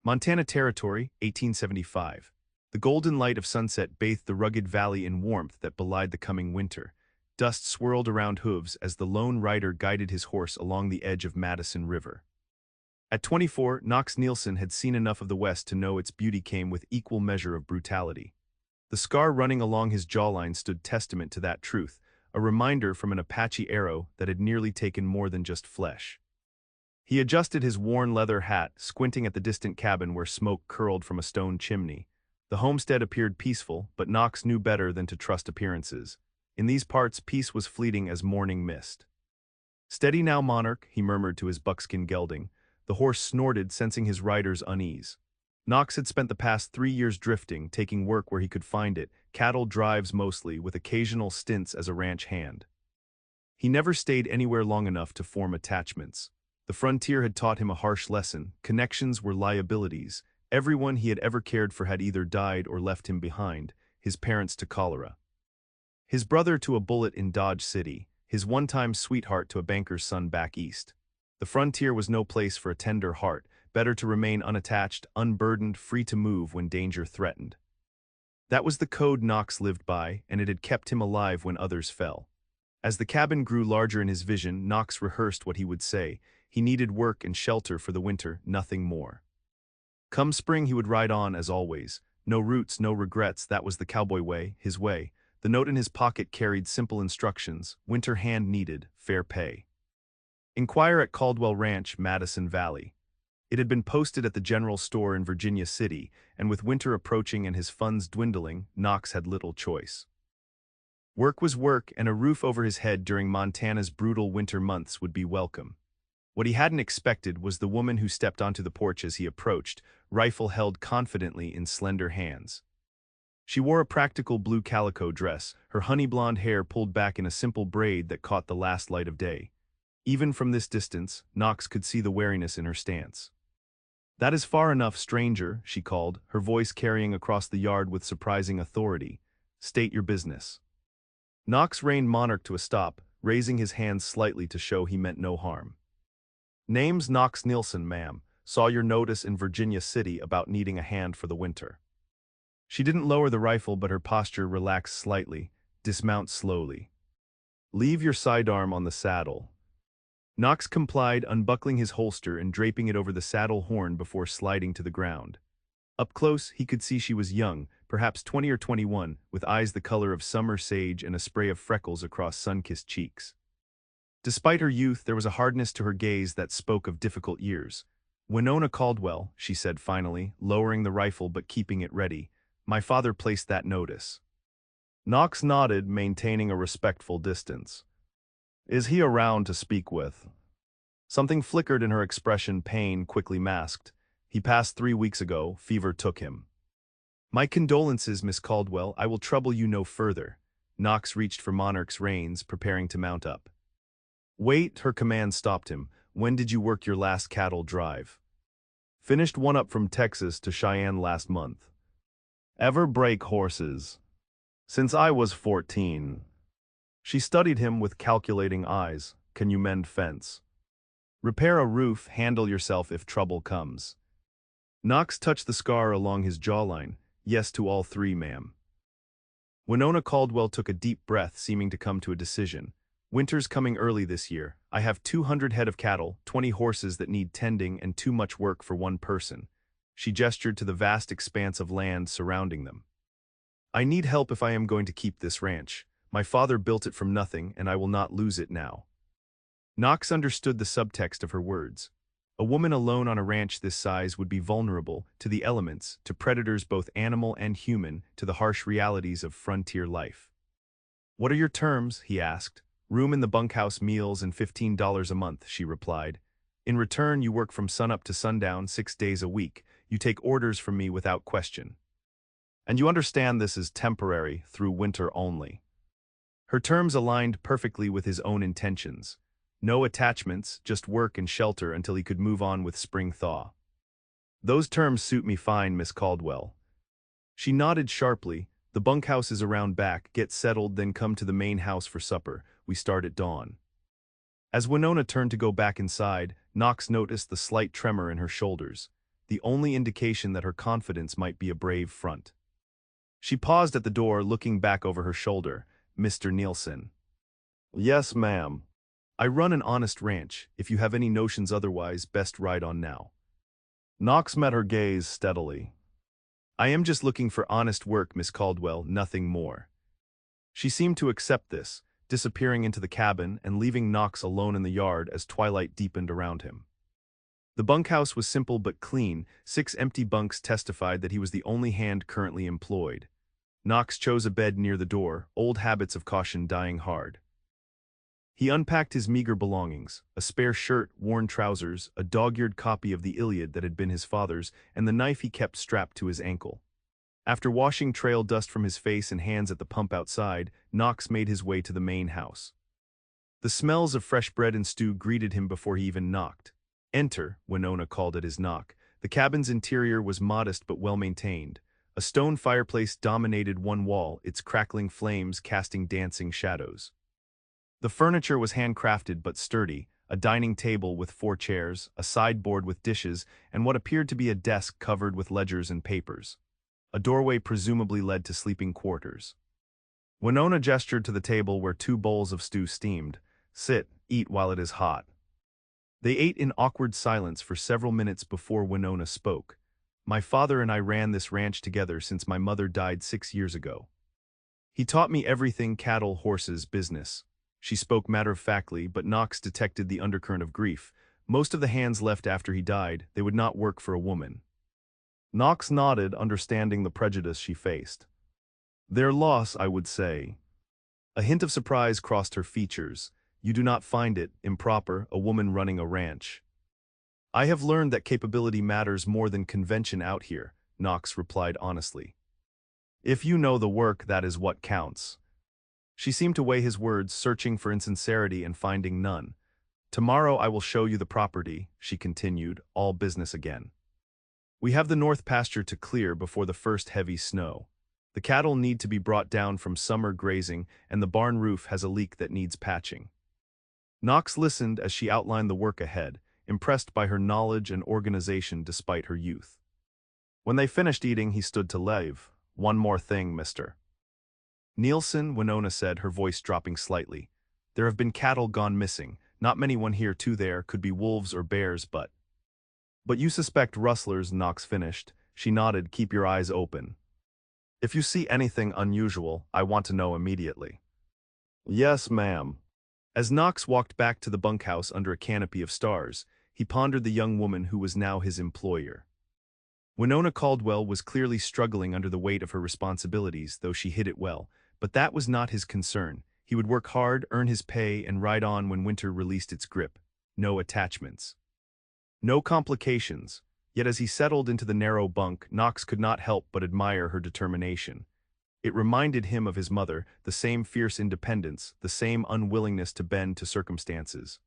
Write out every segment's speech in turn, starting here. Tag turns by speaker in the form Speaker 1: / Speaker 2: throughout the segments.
Speaker 1: Montana Territory, 1875. The golden light of sunset bathed the rugged valley in warmth that belied the coming winter. Dust swirled around hooves as the lone rider guided his horse along the edge of Madison River. At 24, Knox Nielsen had seen enough of the West to know its beauty came with equal measure of brutality. The scar running along his jawline stood testament to that truth, a reminder from an Apache arrow that had nearly taken more than just flesh. He adjusted his worn leather hat, squinting at the distant cabin where smoke curled from a stone chimney. The homestead appeared peaceful, but Knox knew better than to trust appearances. In these parts, peace was fleeting as morning mist. "Steady now, monarch," he murmured to his buckskin gelding. The horse snorted, sensing his rider's unease. Knox had spent the past 3 years drifting, taking work where he could find it, cattle drives mostly, with occasional stints as a ranch hand. He never stayed anywhere long enough to form attachments. The frontier had taught him a harsh lesson: connections were liabilities. Everyone he had ever cared for had either died or left him behind, his parents to cholera, his brother to a bullet in Dodge City, his one-time sweetheart to a banker's son back east. The frontier was no place for a tender heart, better to remain unattached, unburdened, free to move when danger threatened. That was the code Knox lived by, and it had kept him alive when others fell. As the cabin grew larger in his vision, Knox rehearsed what he would say. He needed work and shelter for the winter, nothing more. Come spring he would ride on as always. No roots, no regrets, that was the cowboy way, his way. The note in his pocket carried simple instructions: winter hand needed, fair pay. Inquire at Caldwell Ranch, Madison Valley. It had been posted at the general store in Virginia City, and with winter approaching and his funds dwindling, Knox had little choice. Work was work, and a roof over his head during Montana's brutal winter months would be welcome. What he hadn't expected was the woman who stepped onto the porch as he approached, rifle held confidently in slender hands. She wore a practical blue calico dress, her honey blonde hair pulled back in a simple braid that caught the last light of day. Even from this distance, Knox could see the wariness in her stance. "That is far enough, stranger," she called, her voice carrying across the yard with surprising authority. "State your business." Knox reined Monarch to a stop, raising his hands slightly to show he meant no harm. "Name's Knox Nielsen, ma'am. Saw your notice in Virginia City about needing a hand for the winter." She didn't lower the rifle, but her posture relaxed slightly. "Dismount slowly. Leave your sidearm on the saddle." Knox complied, unbuckling his holster and draping it over the saddle horn before sliding to the ground. Up close, he could see she was young, perhaps 20 or 21, with eyes the color of summer sage and a spray of freckles across sun-kissed cheeks. Despite her youth, there was a hardness to her gaze that spoke of difficult years. "Winona Caldwell," she said finally, lowering the rifle but keeping it ready. "My father placed that notice." Knox nodded, maintaining a respectful distance. "Is he around to speak with?" Something flickered in her expression, pain quickly masked. "He passed 3 weeks ago. Fever took him." "My condolences, Miss Caldwell. I will trouble you no further." Knox reached for Monarch's reins, preparing to mount up. "Wait," her command stopped him. "When did you work your last cattle drive?" "Finished one up from Texas to Cheyenne last month." "Ever break horses?" "Since I was 14. She studied him with calculating eyes. "Can you mend fence?" "Repair a roof, handle yourself if trouble comes." Knox touched the scar along his jawline. "Yes to all 3, ma'am." Winona Caldwell took a deep breath, seeming to come to a decision. "Winter's coming early this year. I have 200 head of cattle, 20 horses that need tending, and too much work for one person." She gestured to the vast expanse of land surrounding them. "I need help if I am going to keep this ranch. My father built it from nothing, and I will not lose it now." Knox understood the subtext of her words. A woman alone on a ranch this size would be vulnerable to the elements, to predators both animal and human, to the harsh realities of frontier life. "What are your terms?" he asked. "Room in the bunkhouse, meals, and $15 a month," she replied. "In return, you work from sunup to sundown 6 days a week. You take orders from me without question. And you understand this is temporary, through winter only." Her terms aligned perfectly with his own intentions. No attachments, just work and shelter until he could move on with spring thaw. "Those terms suit me fine, Miss Caldwell." She nodded sharply. "The bunkhouse is around back. Get settled, then come to the main house for supper. We start at dawn." As Winona turned to go back inside, Knox noticed the slight tremor in her shoulders. the only indication that her confidence might be a brave front. She paused at the door, looking back over her shoulder. Mr. Nielsen. Yes, ma'am. I run an honest ranch. If you have any notions otherwise, best ride on now. Knox met her gaze steadily. I am just looking for honest work, Miss Caldwell, nothing more. She seemed to accept this, disappearing into the cabin and leaving Knox alone in the yard as twilight deepened around him. The bunkhouse was simple but clean. 6 empty bunks testified that he was the only hand currently employed. Knox chose a bed near the door, old habits of caution dying hard. He unpacked his meager belongings, a spare shirt, worn trousers, a dog-eared copy of the Iliad that had been his father's, and the knife he kept strapped to his ankle. After washing trail dust from his face and hands at the pump outside, Knox made his way to the main house. The smells of fresh bread and stew greeted him before he even knocked. Enter, Winona called at his knock. The cabin's interior was modest but well-maintained. A stone fireplace dominated one wall, its crackling flames casting dancing shadows. The furniture was handcrafted but sturdy, a dining table with 4 chairs, a sideboard with dishes, and what appeared to be a desk covered with ledgers and papers. A doorway presumably led to sleeping quarters. Winona gestured to the table where 2 bowls of stew steamed. Sit, eat while it is hot. They ate in awkward silence for several minutes before Winona spoke. My father and I ran this ranch together since my mother died 6 years ago. He taught me everything cattle, horses, business. She spoke matter-of-factly, but Knox detected the undercurrent of grief. Most of the hands left after he died, they would not work for a woman. Knox nodded, understanding the prejudice she faced. Their loss, I would say. A hint of surprise crossed her features. You do not find it improper, a woman running a ranch. I have learned that capability matters more than convention out here, Knox replied honestly. If you know the work, that is what counts. She seemed to weigh his words, searching for insincerity and finding none. Tomorrow I will show you the property, she continued, all business again. We have the north pasture to clear before the first heavy snow. The cattle need to be brought down from summer grazing, and the barn roof has a leak that needs patching. Knox listened as she outlined the work ahead, impressed by her knowledge and organization despite her youth. When they finished eating, he stood to leave. One more thing, mister. Nielsen, Winona said, her voice dropping slightly. There have been cattle gone missing. Not many one here, 2 there, could be wolves or bears, but you suspect rustlers, Knox finished. She nodded, keep your eyes open. If you see anything unusual, I want to know immediately. Yes, ma'am. As Knox walked back to the bunkhouse under a canopy of stars, he pondered the young woman who was now his employer. Winona Caldwell was clearly struggling under the weight of her responsibilities, though she hid it well. But that was not his concern. He would work hard, earn his pay, and ride on when winter released its grip. No attachments. No complications. Yet as he settled into the narrow bunk, Knox could not help but admire her determination. It reminded him of his mother, the same fierce independence, the same unwillingness to bend to circumstances.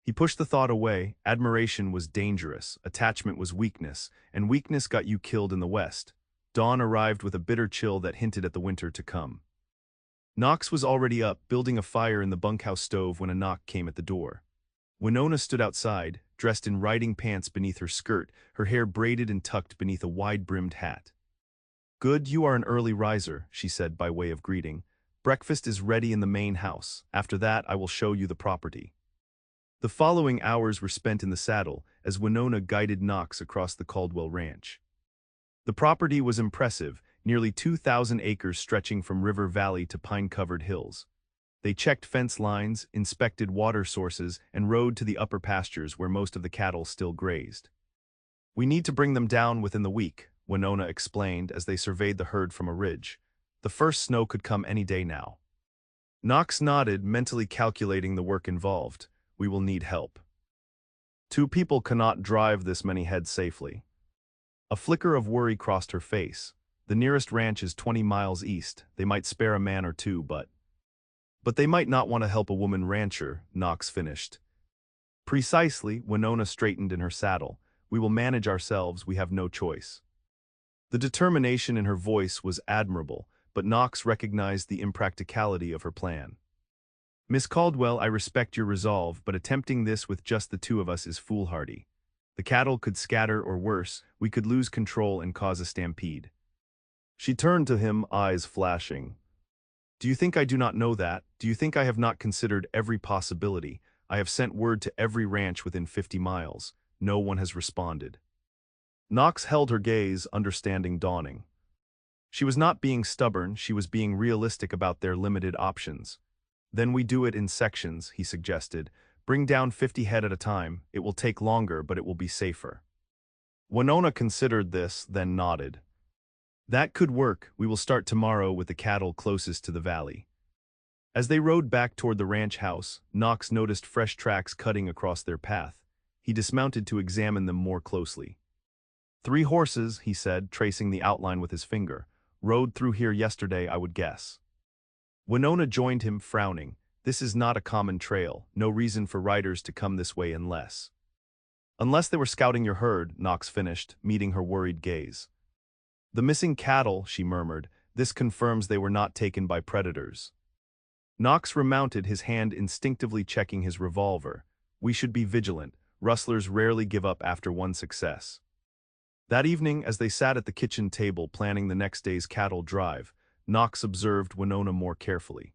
Speaker 1: He pushed the thought away. Admiration was dangerous, attachment was weakness, and weakness got you killed in the West. Dawn arrived with a bitter chill that hinted at the winter to come. Knox was already up, building a fire in the bunkhouse stove when a knock came at the door. Winona stood outside, dressed in riding pants beneath her skirt, her hair braided and tucked beneath a wide-brimmed hat. Good, you are an early riser, she said by way of greeting. Breakfast is ready in the main house. After that, I will show you the property. The following hours were spent in the saddle as Winona guided Knox across the Caldwell Ranch. The property was impressive, nearly 2,000 acres stretching from river valley to pine-covered hills. They checked fence lines, inspected water sources, and rode to the upper pastures where most of the cattle still grazed. We need to bring them down within the week, Winona explained as they surveyed the herd from a ridge. The first snow could come any day now. Knox nodded, mentally calculating the work involved. We will need help. 2 people cannot drive this many head safely. A flicker of worry crossed her face. The nearest ranch is 20 miles east. They might spare a man or 2, but they might not want to help a woman rancher, Knox finished. Precisely, Winona straightened in her saddle. We will manage ourselves, we have no choice. The determination in her voice was admirable, but Knox recognized the impracticality of her plan. Miss Caldwell, I respect your resolve, but attempting this with just the 2 of us is foolhardy. The cattle could scatter or worse, we could lose control and cause a stampede. She turned to him, eyes flashing. Do you think I do not know that? Do you think I have not considered every possibility? I have sent word to every ranch within 50 miles. No one has responded. Knox held her gaze, understanding dawning. She was not being stubborn, she was being realistic about their limited options. Then we do it in sections, he suggested. Bring down 50 head at a time. It will take longer, but it will be safer. Winona considered this, then nodded. That could work. We will start tomorrow with the cattle closest to the valley. As they rode back toward the ranch house, Knox noticed fresh tracks cutting across their path. He dismounted to examine them more closely. 3 horses, he said, tracing the outline with his finger. Rode through here yesterday, I would guess. Winona joined him, frowning. This is not a common trail. No reason for riders to come this way unless they were scouting your herd, Knox finished, meeting her worried gaze. The missing cattle, she murmured. This confirms they were not taken by predators. Knox remounted, his hand instinctively checking his revolver. We should be vigilant. Rustlers rarely give up after one success. That evening, as they sat at the kitchen table planning the next day's cattle drive, Knox observed Winona more carefully.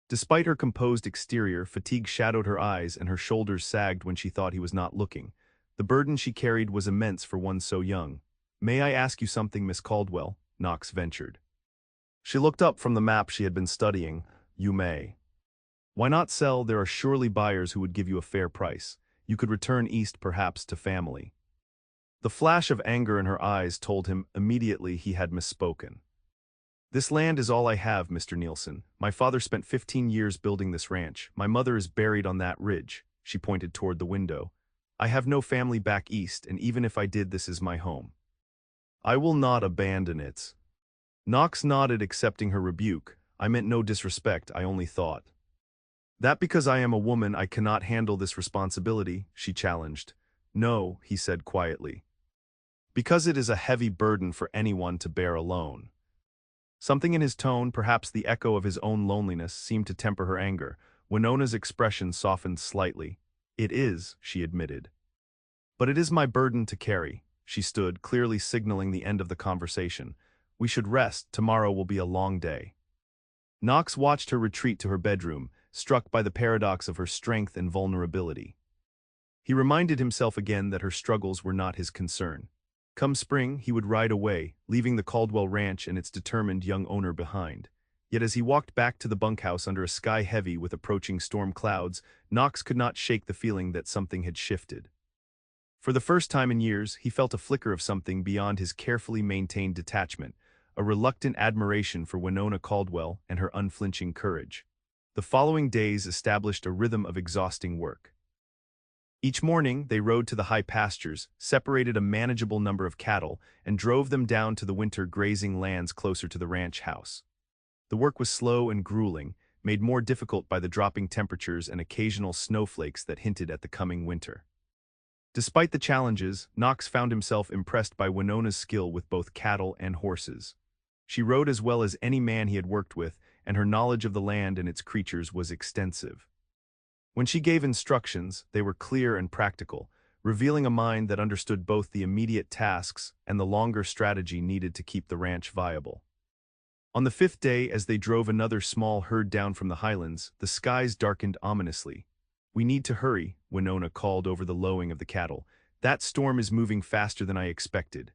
Speaker 1: Despite her composed exterior, fatigue shadowed her eyes and her shoulders sagged when she thought he was not looking. The burden she carried was immense for one so young. May I ask you something, Miss Caldwell? Knox ventured. She looked up from the map she had been studying. You may. Why not sell? There are surely buyers who would give you a fair price. You could return east, perhaps, to family. The flash of anger in her eyes told him immediately he had misspoken. This land is all I have, Mr. Nielsen. My father spent 15 years building this ranch. My mother is buried on that ridge. She pointed toward the window. I have no family back east, and even if I did, this is my home. I will not abandon it. Knox nodded, accepting her rebuke. I meant no disrespect, I only thought. That because I am a woman I cannot handle this responsibility, she challenged. No, he said quietly. Because it is a heavy burden for anyone to bear alone. Something in his tone, perhaps the echo of his own loneliness, seemed to temper her anger. Winona's expression softened slightly. It is, she admitted. But it is my burden to carry. She stood, clearly signaling the end of the conversation. We should rest. Tomorrow will be a long day. Knox watched her retreat to her bedroom, struck by the paradox of her strength and vulnerability. He reminded himself again that her struggles were not his concern. Come spring, he would ride away, leaving the Caldwell Ranch and its determined young owner behind. Yet as he walked back to the bunkhouse under a sky heavy with approaching storm clouds, Knox could not shake the feeling that something had shifted. For the first time in years, he felt a flicker of something beyond his carefully maintained detachment, a reluctant admiration for Winona Caldwell and her unflinching courage. The following days established a rhythm of exhausting work. Each morning, they rode to the high pastures, separated a manageable number of cattle, and drove them down to the winter grazing lands closer to the ranch house. The work was slow and grueling, made more difficult by the dropping temperatures and occasional snowflakes that hinted at the coming winter. Despite the challenges, Knox found himself impressed by Winona's skill with both cattle and horses. She rode as well as any man he had worked with, and her knowledge of the land and its creatures was extensive. When she gave instructions, they were clear and practical, revealing a mind that understood both the immediate tasks and the longer strategy needed to keep the ranch viable. On the 5th day, as they drove another small herd down from the highlands, the skies darkened ominously. We need to hurry, Winona called over the lowing of the cattle. That storm is moving faster than I expected.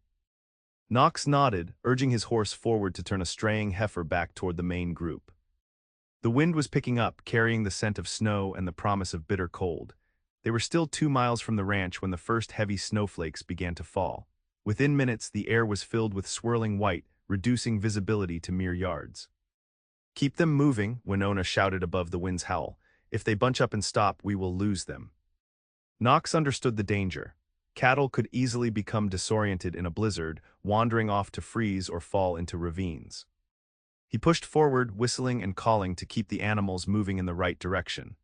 Speaker 1: Knox nodded, urging his horse forward to turn a straying heifer back toward the main group. The wind was picking up, carrying the scent of snow and the promise of bitter cold. They were still 2 miles from the ranch when the first heavy snowflakes began to fall. Within minutes, the air was filled with swirling white, reducing visibility to mere yards. Keep them moving, Winona shouted above the wind's howl. If they bunch up and stop, we will lose them. Knox understood the danger. Cattle could easily become disoriented in a blizzard, wandering off to freeze or fall into ravines. He pushed forward, whistling and calling to keep the animals moving in the right direction.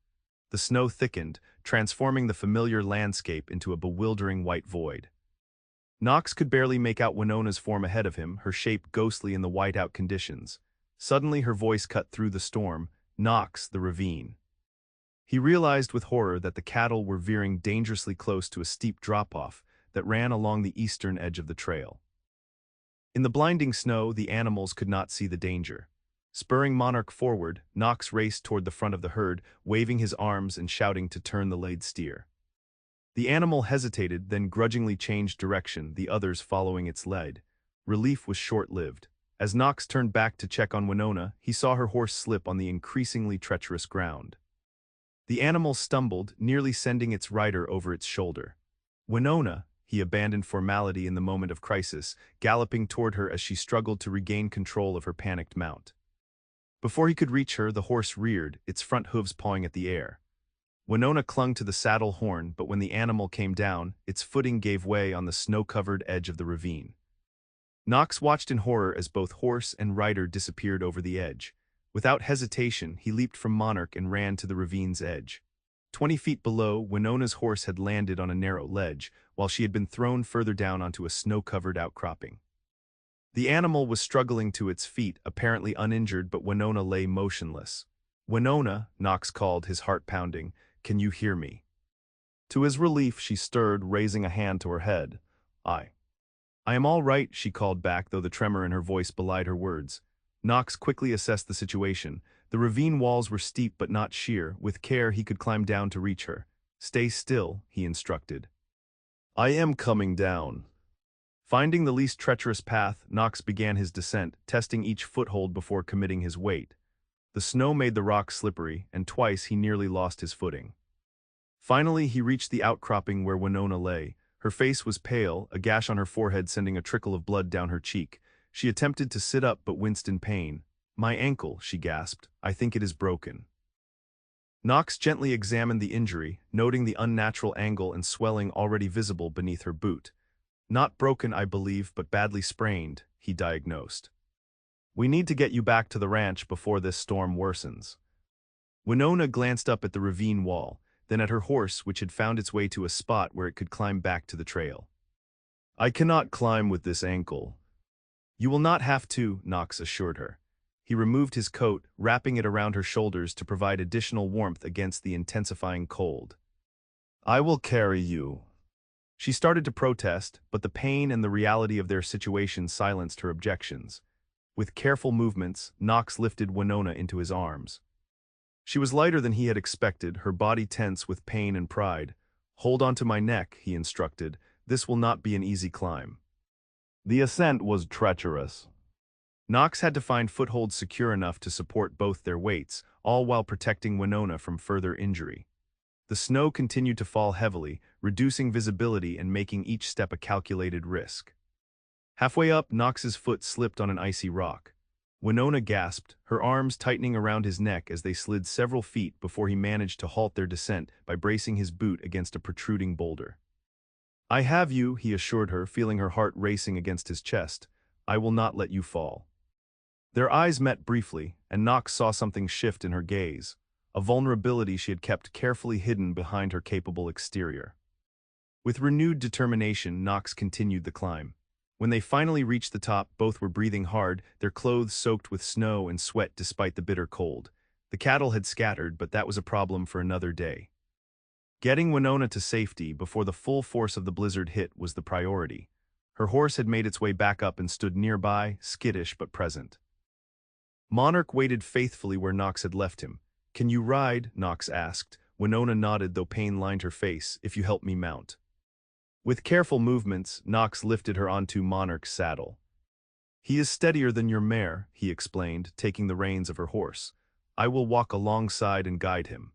Speaker 1: The snow thickened, transforming the familiar landscape into a bewildering white void. Knox could barely make out Winona's form ahead of him, her shape ghostly in the whiteout conditions. Suddenly her voice cut through the storm. Knox, the ravine. He realized with horror that the cattle were veering dangerously close to a steep drop-off that ran along the eastern edge of the trail. In the blinding snow, the animals could not see the danger. Spurring Monarch forward, Knox raced toward the front of the herd, waving his arms and shouting to turn the laid steer. The animal hesitated, then grudgingly changed direction, the others following its lead. Relief was short-lived. As Knox turned back to check on Winona, he saw her horse slip on the increasingly treacherous ground. The animal stumbled, nearly sending its rider over its shoulder. Winona, he abandoned formality in the moment of crisis, galloping toward her as she struggled to regain control of her panicked mount. Before he could reach her, the horse reared, its front hooves pawing at the air. Winona clung to the saddle horn, but when the animal came down, its footing gave way on the snow-covered edge of the ravine. Knox watched in horror as both horse and rider disappeared over the edge. Without hesitation, he leaped from Monarch and ran to the ravine's edge. 20 feet below, Winona's horse had landed on a narrow ledge, while she had been thrown further down onto a snow-covered outcropping. The animal was struggling to its feet, apparently uninjured, but Winona lay motionless. "Winona," Knox called, his heart pounding, "can you hear me?" To his relief, she stirred, raising a hand to her head. "I am all right," she called back, though the tremor in her voice belied her words. Knox quickly assessed the situation. The ravine walls were steep but not sheer. With care, he could climb down to reach her. "Stay still," he instructed. "I am coming down." Finding the least treacherous path, Knox began his descent, testing each foothold before committing his weight. The snow made the rocks slippery, and twice he nearly lost his footing. Finally, he reached the outcropping where Winona lay. Her face was pale, a gash on her forehead sending a trickle of blood down her cheek. She attempted to sit up but winced in pain. "My ankle," she gasped. "I think it is broken." Knox gently examined the injury, noting the unnatural angle and swelling already visible beneath her boot. "Not broken, I believe, but badly sprained," he diagnosed. "We need to get you back to the ranch before this storm worsens." Winona glanced up at the ravine wall, then at her horse, which had found its way to a spot where it could climb back to the trail. "I cannot climb with this ankle." "You will not have to," Knox assured her. He removed his coat, wrapping it around her shoulders to provide additional warmth against the intensifying cold. "I will carry you." She started to protest, but the pain and the reality of their situation silenced her objections. With careful movements, Knox lifted Winona into his arms. She was lighter than he had expected, her body tense with pain and pride. "Hold onto my neck," he instructed. "This will not be an easy climb." The ascent was treacherous. Knox had to find footholds secure enough to support both their weights, all while protecting Winona from further injury. The snow continued to fall heavily, reducing visibility and making each step a calculated risk. Halfway up, Knox's foot slipped on an icy rock. Winona gasped, her arms tightening around his neck as they slid several feet before he managed to halt their descent by bracing his boot against a protruding boulder. "I have you," he assured her, feeling her heart racing against his chest. "I will not let you fall." Their eyes met briefly, and Knox saw something shift in her gaze, a vulnerability she had kept carefully hidden behind her capable exterior. With renewed determination, Knox continued the climb. When they finally reached the top, both were breathing hard, their clothes soaked with snow and sweat despite the bitter cold. The cattle had scattered, but that was a problem for another day. Getting Winona to safety before the full force of the blizzard hit was the priority. Her horse had made its way back up and stood nearby, skittish but present. Monarch waited faithfully where Knox had left him. "Can you ride?" Knox asked. Winona nodded, though pain lined her face. "If you help me mount." With careful movements, Knox lifted her onto Monarch's saddle. "He is steadier than your mare," he explained, taking the reins of her horse. "I will walk alongside and guide him."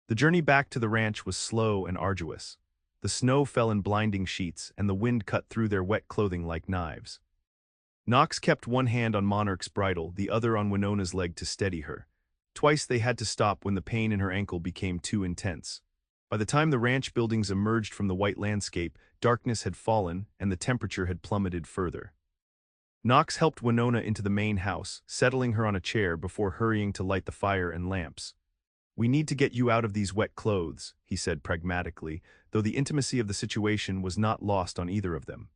Speaker 1: The journey back to the ranch was slow and arduous. The snow fell in blinding sheets, and the wind cut through their wet clothing like knives. Knox kept one hand on Monarch's bridle, the other on Winona's leg to steady her. Twice they had to stop when the pain in her ankle became too intense. By the time the ranch buildings emerged from the white landscape, darkness had fallen and the temperature had plummeted further. Knox helped Winona into the main house, settling her on a chair before hurrying to light the fire and lamps. "We need to get you out of these wet clothes," he said pragmatically, though the intimacy of the situation was not lost on either of them.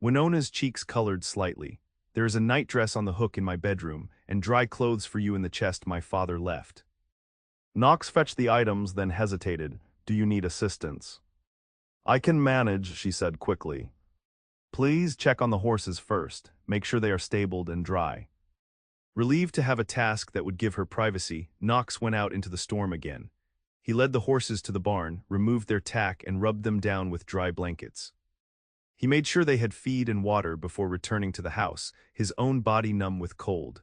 Speaker 1: Winona's cheeks colored slightly. "There is a nightdress on the hook in my bedroom, and dry clothes for you in the chest my father left." Knox fetched the items, then hesitated. Do you need assistance? I can manage, she said quickly. Please check on the horses first. Make sure they are stabled and dry. Relieved to have a task that would give her privacy, Knox went out into the storm again. He led the horses to the barn, removed their tack, and rubbed them down with dry blankets. He made sure they had feed and water before returning to the house, his own body numb with cold.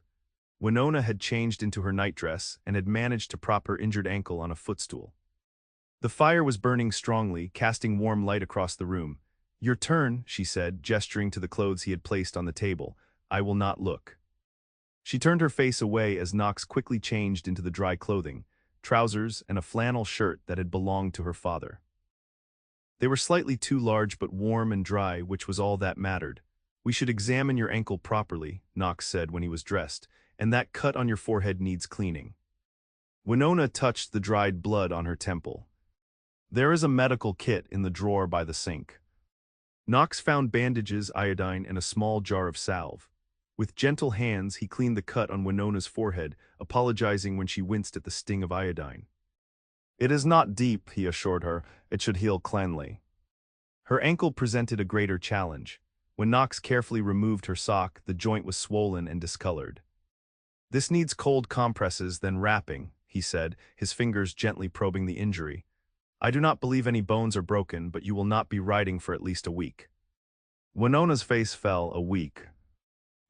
Speaker 1: Winona had changed into her nightdress and had managed to prop her injured ankle on a footstool. The fire was burning strongly, casting warm light across the room. Your turn, she said, gesturing to the clothes he had placed on the table. I will not look. She turned her face away as Knox quickly changed into the dry clothing, trousers and a flannel shirt that had belonged to her father. They were slightly too large but warm and dry, which was all that mattered. We should examine your ankle properly, Knox said when he was dressed, and that cut on your forehead needs cleaning. Winona touched the dried blood on her temple. There is a medical kit in the drawer by the sink. Knox found bandages, iodine, and a small jar of salve. With gentle hands, he cleaned the cut on Winona's forehead, apologizing when she winced at the sting of iodine. It is not deep, he assured her. It should heal cleanly. Her ankle presented a greater challenge. When Knox carefully removed her sock, the joint was swollen and discolored. This needs cold compresses, then wrapping, he said, his fingers gently probing the injury. I do not believe any bones are broken, but you will not be riding for at least a week. Winona's face fell. A week.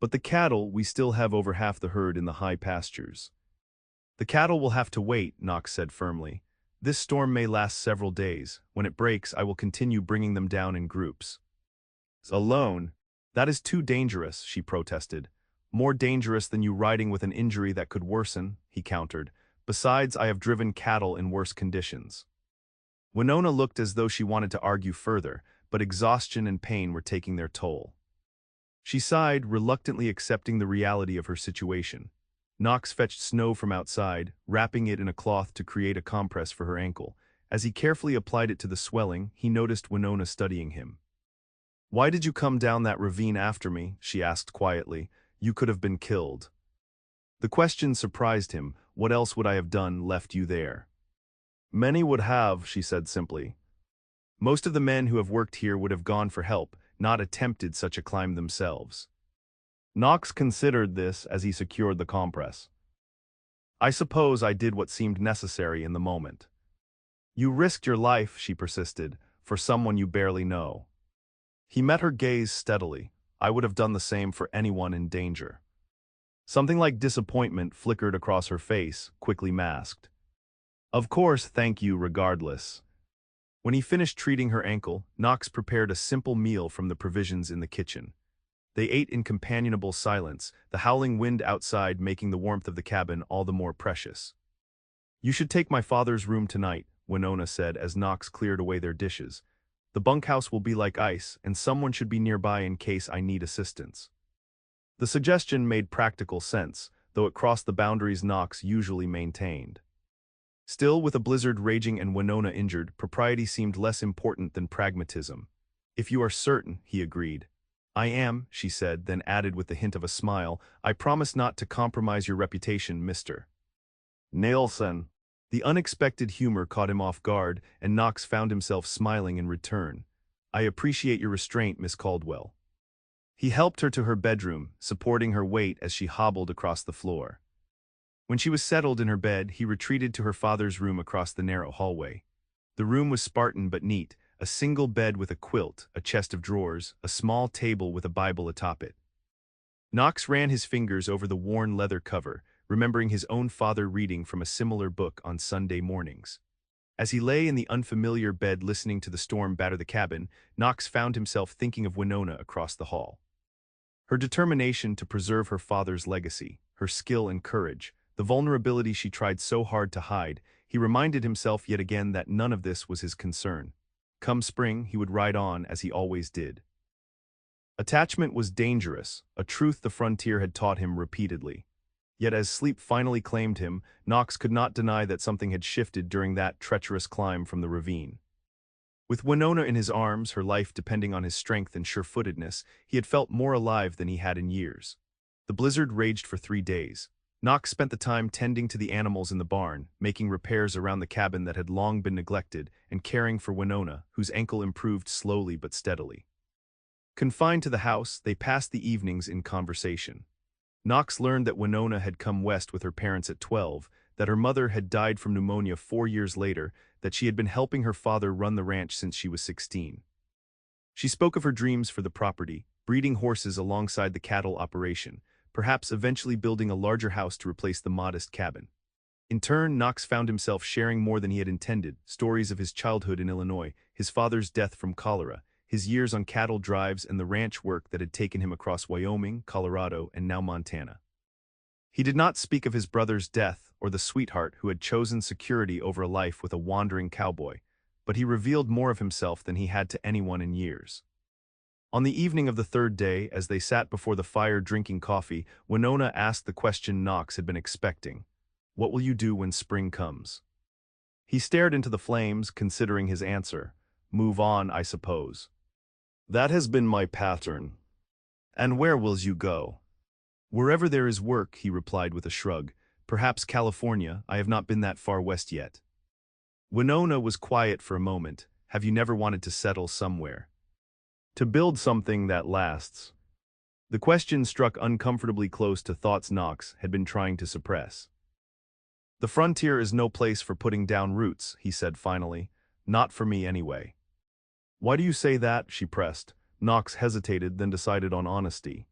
Speaker 1: But the cattle, we still have over half the herd in the high pastures. The cattle will have to wait, Knox said firmly. This storm may last several days. When it breaks, I will continue bringing them down in groups. Alone? That is too dangerous, she protested. More dangerous than you riding with an injury that could worsen, he countered. Besides, I have driven cattle in worse conditions. Winona looked as though she wanted to argue further, but exhaustion and pain were taking their toll. She sighed, reluctantly accepting the reality of her situation. Knox fetched snow from outside, wrapping it in a cloth to create a compress for her ankle. As he carefully applied it to the swelling, he noticed Winona studying him. Why did you come down that ravine after me? She asked quietly. You could have been killed. The question surprised him. What else would I have done, left you there? Many would have, she said simply. Most of the men who have worked here would have gone for help, not attempted such a climb themselves. Knox considered this as he secured the compress. I suppose I did what seemed necessary in the moment. You risked your life, she persisted, for someone you barely know. He met her gaze steadily. I would have done the same for anyone in danger. Something like disappointment flickered across her face, quickly masked. Of course, thank you regardless. When he finished treating her ankle, Knox prepared a simple meal from the provisions in the kitchen. They ate in companionable silence, the howling wind outside making the warmth of the cabin all the more precious. You should take my father's room tonight, Winona said as Knox cleared away their dishes. The bunkhouse will be like ice, and someone should be nearby in case I need assistance. The suggestion made practical sense, though it crossed the boundaries Knox usually maintained. Still, with a blizzard raging and Winona injured, propriety seemed less important than pragmatism. If you are certain, he agreed. I am, she said, then added with the hint of a smile, I promise not to compromise your reputation, Mr. Nielsen. The unexpected humor caught him off guard, and Knox found himself smiling in return. I appreciate your restraint, Miss Caldwell. He helped her to her bedroom, supporting her weight as she hobbled across the floor. When she was settled in her bed, he retreated to her father's room across the narrow hallway. The room was Spartan but neat, a single bed with a quilt, a chest of drawers, a small table with a Bible atop it. Knox ran his fingers over the worn leather cover, remembering his own father reading from a similar book on Sunday mornings. As he lay in the unfamiliar bed listening to the storm batter the cabin, Knox found himself thinking of Winona across the hall. Her determination to preserve her father's legacy, her skill and courage, the vulnerability she tried so hard to hide, he reminded himself yet again that none of this was his concern. Come spring, he would ride on as he always did. Attachment was dangerous, a truth the frontier had taught him repeatedly. Yet as sleep finally claimed him, Knox could not deny that something had shifted during that treacherous climb from the ravine. With Winona in his arms, her life depending on his strength and sure-footedness, he had felt more alive than he had in years. The blizzard raged for 3 days. Knox spent the time tending to the animals in the barn, making repairs around the cabin that had long been neglected, and caring for Winona, whose ankle improved slowly but steadily. Confined to the house, they passed the evenings in conversation. Knox learned that Winona had come west with her parents at 12, that her mother had died from pneumonia 4 years later, that she had been helping her father run the ranch since she was 16. She spoke of her dreams for the property, breeding horses alongside the cattle operation, perhaps eventually building a larger house to replace the modest cabin. In turn, Knox found himself sharing more than he had intended, stories of his childhood in Illinois, his father's death from cholera, his years on cattle drives and the ranch work that had taken him across Wyoming, Colorado, and now Montana. He did not speak of his brother's death or the sweetheart who had chosen security over a life with a wandering cowboy, but he revealed more of himself than he had to anyone in years. On the evening of the third day, as they sat before the fire drinking coffee, Winona asked the question Knox had been expecting. "What will you do when spring comes?" He stared into the flames, considering his answer. "Move on, I suppose. That has been my pattern." "And where will you go?" "Wherever there is work," he replied with a shrug. "Perhaps California, I have not been that far west yet." Winona was quiet for a moment. "Have you never wanted to settle somewhere? To build something that lasts?" The question struck uncomfortably close to thoughts Knox had been trying to suppress. "The frontier is no place for putting down roots," he said finally. "Not for me anyway." "Why do you say that?" she pressed. Knox hesitated, then decided on honesty.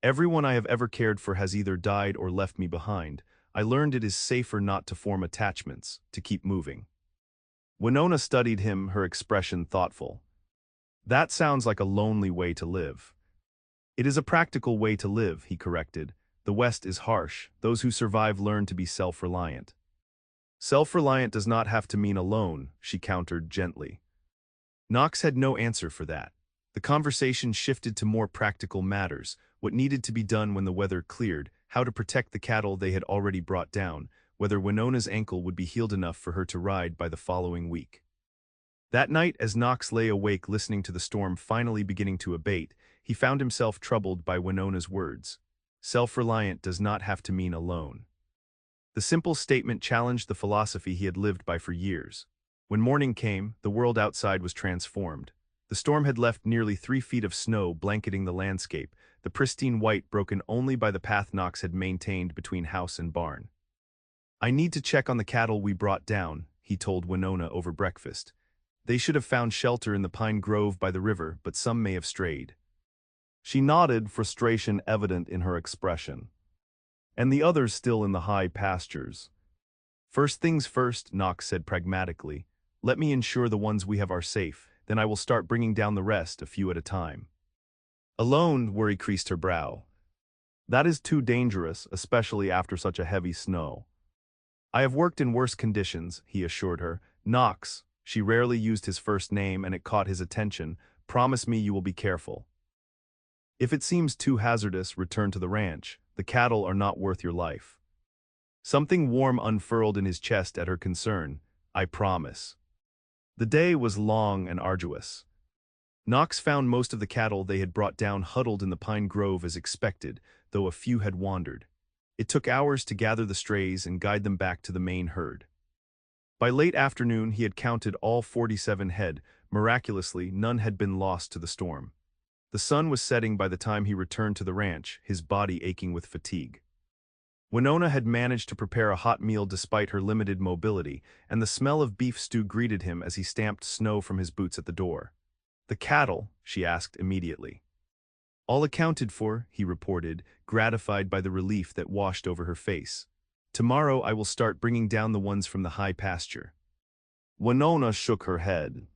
Speaker 1: "Everyone I have ever cared for has either died or left me behind. I learned it is safer not to form attachments, to keep moving." Winona studied him, her expression thoughtful. "That sounds like a lonely way to live." "It is a practical way to live," he corrected. "The West is harsh. Those who survive learn to be self-reliant." "Self-reliant does not have to mean alone," she countered gently. Knox had no answer for that. The conversation shifted to more practical matters, what needed to be done when the weather cleared, how to protect the cattle they had already brought down, whether Winona's ankle would be healed enough for her to ride by the following week. That night, as Knox lay awake listening to the storm finally beginning to abate, he found himself troubled by Winona's words. Self-reliant does not have to mean alone. The simple statement challenged the philosophy he had lived by for years. When morning came, the world outside was transformed. The storm had left nearly 3 feet of snow blanketing the landscape, the pristine white broken only by the path Knox had maintained between house and barn. "I need to check on the cattle we brought down," he told Winona over breakfast. "They should have found shelter in the pine grove by the river, but some may have strayed." She nodded, frustration evident in her expression. "And the others still in the high pastures." "First things first," Knox said pragmatically. "Let me ensure the ones we have are safe, then I will start bringing down the rest, a few at a time." "Alone," Worry creased her brow. "That is too dangerous, especially after such a heavy snow." "I have worked in worse conditions," he assured her. "Knox," she rarely used his first name and it caught his attention, "promise me you will be careful. If it seems too hazardous, return to the ranch. The cattle are not worth your life." Something warm unfurled in his chest at her concern. "I promise." The day was long and arduous. Knox found most of the cattle they had brought down huddled in the pine grove as expected, though a few had wandered. It took hours to gather the strays and guide them back to the main herd. By late afternoon he had counted all 47 head. Miraculously, none had been lost to the storm. The sun was setting by the time he returned to the ranch, his body aching with fatigue. Winona had managed to prepare a hot meal despite her limited mobility, and the smell of beef stew greeted him as he stamped snow from his boots at the door. "The cattle?" she asked immediately. "All accounted for," he reported, gratified by the relief that washed over her face. "Tomorrow I will start bringing down the ones from the high pasture." Winona shook her head.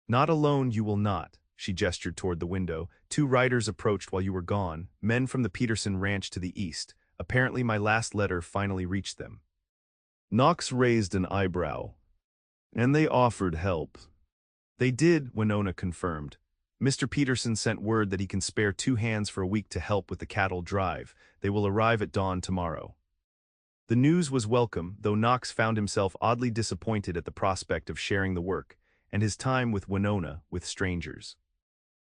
Speaker 1: "Not alone, you will not." She gestured toward the window. "2 riders approached while you were gone, men from the Peterson ranch to the east. Apparently my last letter finally reached them." Knox raised an eyebrow. "And they offered help?" "They did," Winona confirmed. "Mr. Peterson sent word that he can spare 2 hands for a week to help with the cattle drive. They will arrive at dawn tomorrow." The news was welcome, though Knox found himself oddly disappointed at the prospect of sharing the work, and his time with Winona, with strangers.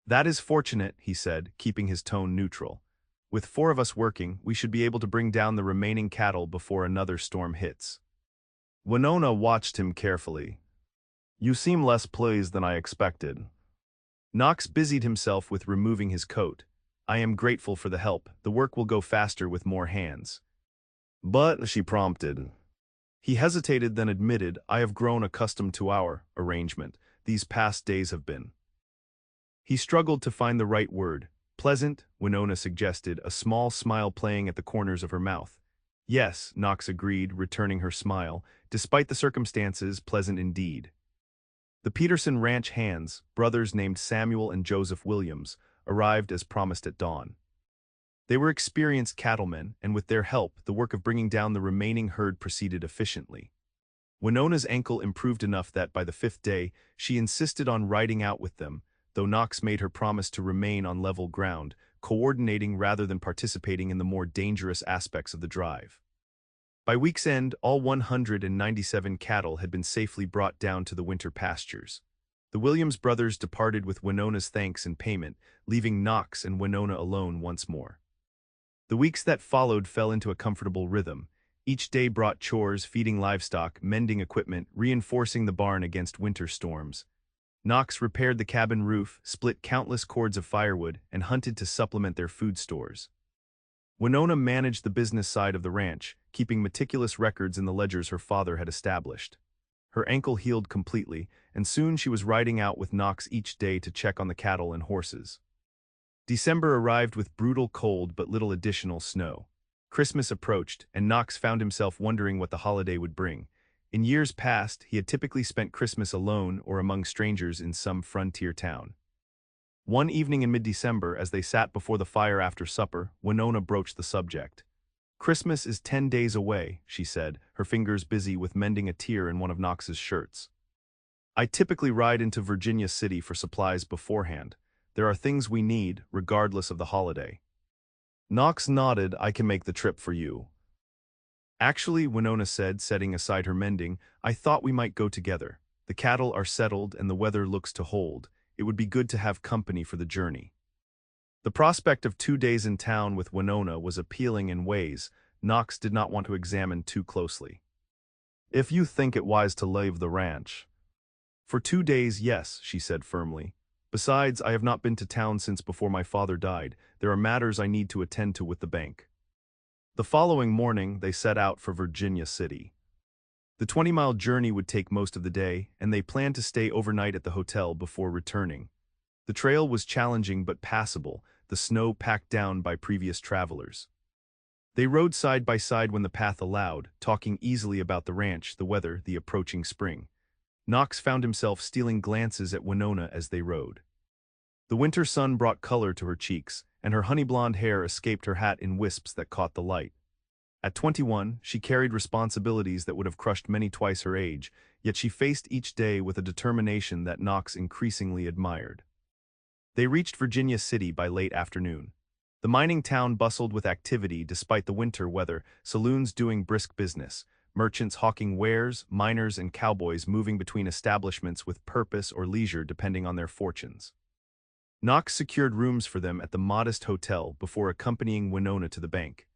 Speaker 1: "That is fortunate," he said, keeping his tone neutral. With 4 of us working, we should be able to bring down the remaining cattle before another storm hits. Winona watched him carefully. You seem less pleased than I expected. Knox busied himself with removing his coat. I am grateful for the help. The work will go faster with more hands. But, she prompted. He hesitated, then admitted, I have grown accustomed to our arrangement. These past days have been. He struggled to find the right word. Pleasant, Winona suggested, a small smile playing at the corners of her mouth. Yes, Knox agreed, returning her smile. Despite the circumstances, pleasant indeed. The Peterson Ranch hands, brothers named Samuel and Joseph Williams, arrived as promised at dawn. They were experienced cattlemen, and with their help, the work of bringing down the remaining herd proceeded efficiently. Winona's ankle improved enough that by the 5th day, she insisted on riding out with them, though Knox made her promise to remain on level ground, coordinating rather than participating in the more dangerous aspects of the drive. By week's end, all 197 cattle had been safely brought down to the winter pastures. The Williams brothers departed with Winona's thanks and payment, leaving Knox and Winona alone once more. The weeks that followed fell into a comfortable rhythm. Each day brought chores, feeding livestock, mending equipment, reinforcing the barn against winter storms. Knox repaired the cabin roof, split countless cords of firewood, and hunted to supplement their food stores. Winona managed the business side of the ranch, keeping meticulous records in the ledgers her father had established. Her ankle healed completely, and soon she was riding out with Knox each day to check on the cattle and horses. December arrived with brutal cold but little additional snow. Christmas approached, and Knox found himself wondering what the holiday would bring. In years past, he had typically spent Christmas alone or among strangers in some frontier town. One evening in mid-December, as they sat before the fire after supper, Winona broached the subject. Christmas is 10 days away, she said, her fingers busy with mending a tear in one of Knox's shirts. I typically ride into Virginia City for supplies beforehand. There are things we need, regardless of the holiday. Knox nodded. I can make the trip for you. Actually, Winona said, setting aside her mending, I thought we might go together. The cattle are settled and the weather looks to hold. It would be good to have company for the journey. The prospect of 2 days in town with Winona was appealing in ways Knox did not want to examine too closely. If you think it wise to leave the ranch. For 2 days, yes, she said firmly. Besides, I have not been to town since before my father died. There are matters I need to attend to with the bank. The following morning, they set out for Virginia City. The 20-mile journey would take most of the day, and they planned to stay overnight at the hotel before returning. The trail was challenging but passable, the snow packed down by previous travelers. They rode side by side when the path allowed, talking easily about the ranch, the weather, the approaching spring. Knox found himself stealing glances at Winona as they rode. The winter sun brought color to her cheeks, and her honey-blonde hair escaped her hat in wisps that caught the light. At 21, she carried responsibilities that would have crushed many twice her age, yet she faced each day with a determination that Knox increasingly admired. They reached Virginia City by late afternoon. The mining town bustled with activity despite the winter weather, saloons doing brisk business, merchants hawking wares, miners and cowboys moving between establishments with purpose or leisure depending on their fortunes. Knox secured rooms for them at the modest hotel before accompanying Winona to the bank.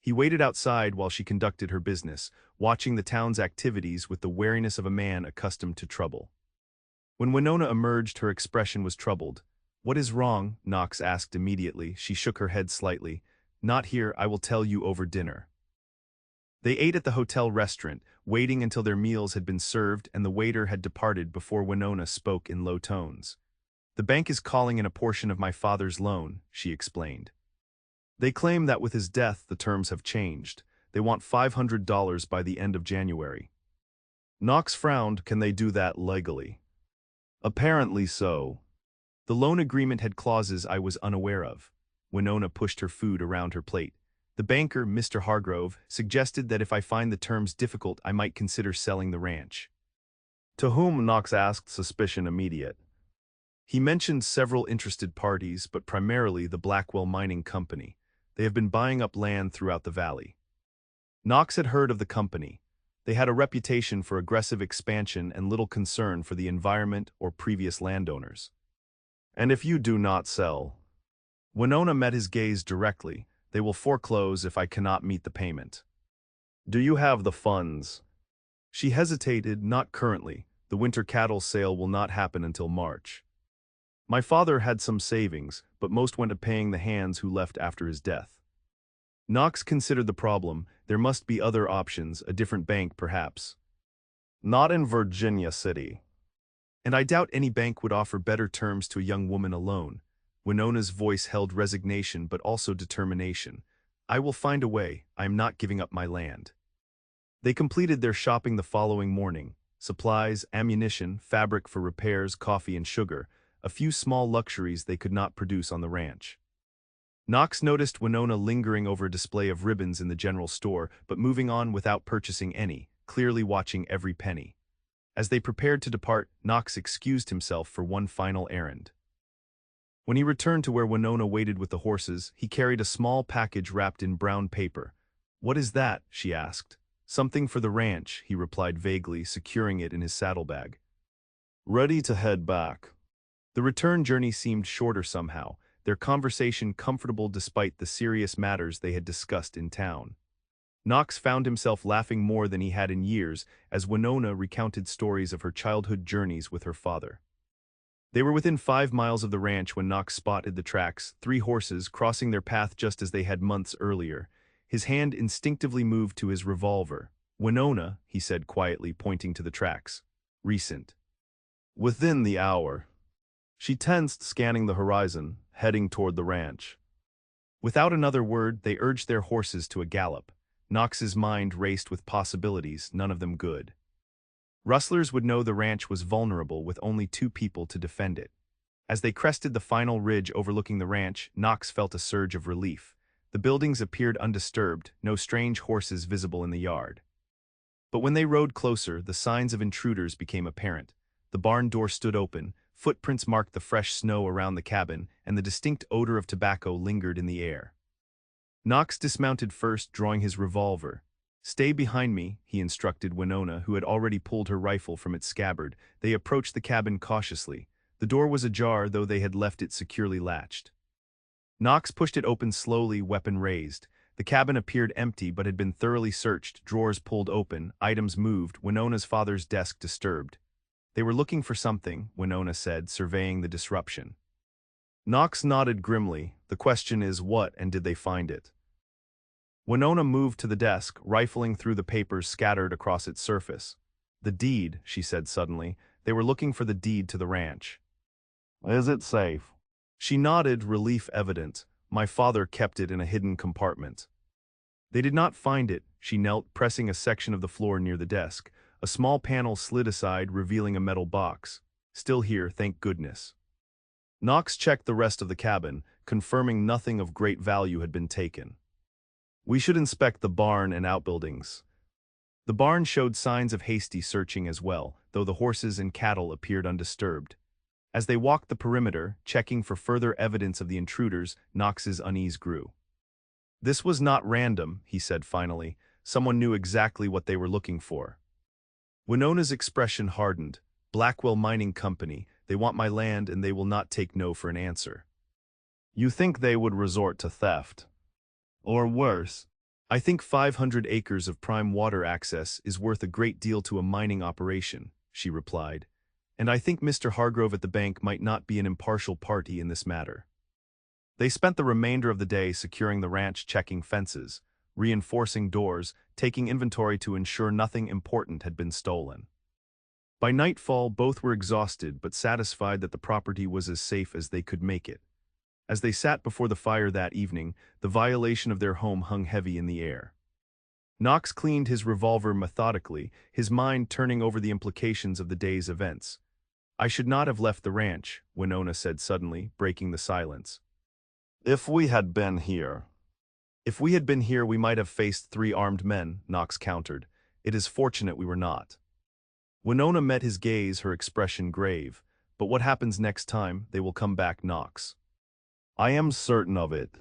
Speaker 1: He waited outside while she conducted her business, watching the town's activities with the wariness of a man accustomed to trouble. When Winona emerged, her expression was troubled. What is wrong? Knox asked immediately. She shook her head slightly. Not here, I will tell you over dinner. They ate at the hotel restaurant, waiting until their meals had been served and the waiter had departed before Winona spoke in low tones. The bank is calling in a portion of my father's loan, she explained. They claim that with his death the terms have changed. They want $500 by the end of January. Knox frowned. Can they do that legally? Apparently so. The loan agreement had clauses I was unaware of. Winona pushed her food around her plate. The banker, Mr. Hargrove, suggested that if I find the terms difficult, I might consider selling the ranch. To whom? Knox asked, suspicion immediate. He mentioned several interested parties, but primarily the Blackwell Mining Company. They have been buying up land throughout the valley. Knox had heard of the company. They had a reputation for aggressive expansion and little concern for the environment or previous landowners. And if you do not sell? Winona met his gaze directly. They will foreclose if I cannot meet the payment. Do you have the funds? She hesitated. Not currently. The winter cattle sale will not happen until March. My father had some savings, but most went to paying the hands who left after his death. Knox considered the problem. There must be other options, a different bank perhaps. Not in Virginia City. And I doubt any bank would offer better terms to a young woman alone. Winona's voice held resignation but also determination. I will find a way. I am not giving up my land. They completed their shopping the following morning. Supplies, ammunition, fabric for repairs, coffee and sugar, a few small luxuries they could not produce on the ranch. Knox noticed Winona lingering over a display of ribbons in the general store, but moving on without purchasing any, clearly watching every penny. As they prepared to depart, Knox excused himself for one final errand. When he returned to where Winona waited with the horses, he carried a small package wrapped in brown paper. "What is that?" she asked. "Something for the ranch," he replied vaguely, securing it in his saddlebag. "Ready to head back." The return journey seemed shorter somehow, their conversation comfortable despite the serious matters they had discussed in town. Knox found himself laughing more than he had in years as Winona recounted stories of her childhood journeys with her father. They were within 5 miles of the ranch when Knox spotted the tracks, 3 horses crossing their path just as they had months earlier. His hand instinctively moved to his revolver. "Winona," he said quietly, pointing to the tracks. "Recent." "Within the hour." She tensed, scanning the horizon, heading toward the ranch. Without another word, they urged their horses to a gallop. Knox's mind raced with possibilities, none of them good. Rustlers would know the ranch was vulnerable with only 2 people to defend it. As they crested the final ridge overlooking the ranch, Knox felt a surge of relief. The buildings appeared undisturbed, no strange horses visible in the yard. But when they rode closer, the signs of intruders became apparent. The barn door stood open, footprints marked the fresh snow around the cabin, and the distinct odor of tobacco lingered in the air. Knox dismounted first, drawing his revolver. "Stay behind me," he instructed Winona, who had already pulled her rifle from its scabbard. They approached the cabin cautiously. The door was ajar, though they had left it securely latched. Knox pushed it open slowly, weapon raised. The cabin appeared empty but had been thoroughly searched, drawers pulled open, items moved, Winona's father's desk disturbed. "They were looking for something," Winona said, surveying the disruption. Knox nodded grimly. "The question is what, and did they find it?" Winona moved to the desk, rifling through the papers scattered across its surface. "The deed," she said suddenly. "They were looking for the deed to the ranch." "Is it safe?" She nodded, relief evident. "My father kept it in a hidden compartment." They did not find it. She knelt, pressing a section of the floor near the desk. A small panel slid aside, revealing a metal box. "Still here, thank goodness." Knox checked the rest of the cabin, confirming nothing of great value had been taken. "We should inspect the barn and outbuildings." The barn showed signs of hasty searching as well, though the horses and cattle appeared undisturbed. As they walked the perimeter, checking for further evidence of the intruders, Knox's unease grew. "This was not random," he said finally. "Someone knew exactly what they were looking for." Winona's expression hardened. "Blackwell Mining Company. They want my land and they will not take no for an answer." "You think they would resort to theft? Or worse?" "I think 500 acres of prime water access is worth a great deal to a mining operation," she replied. "And I think Mr. Hargrove at the bank might not be an impartial party in this matter." They spent the remainder of the day securing the ranch, checking fences, reinforcing doors, taking inventory to ensure nothing important had been stolen. By nightfall, both were exhausted but satisfied that the property was as safe as they could make it. As they sat before the fire that evening, the violation of their home hung heavy in the air. Knox cleaned his revolver methodically, his mind turning over the implications of the day's events. "I should not have left the ranch," Winona said suddenly, breaking the silence. "If we had been here." "If we had been here, we might have faced 3 armed men," Knox countered. "It is fortunate we were not." Winona met his gaze, her expression grave. "But what happens next time? They will come back, Knox." "I am certain of it."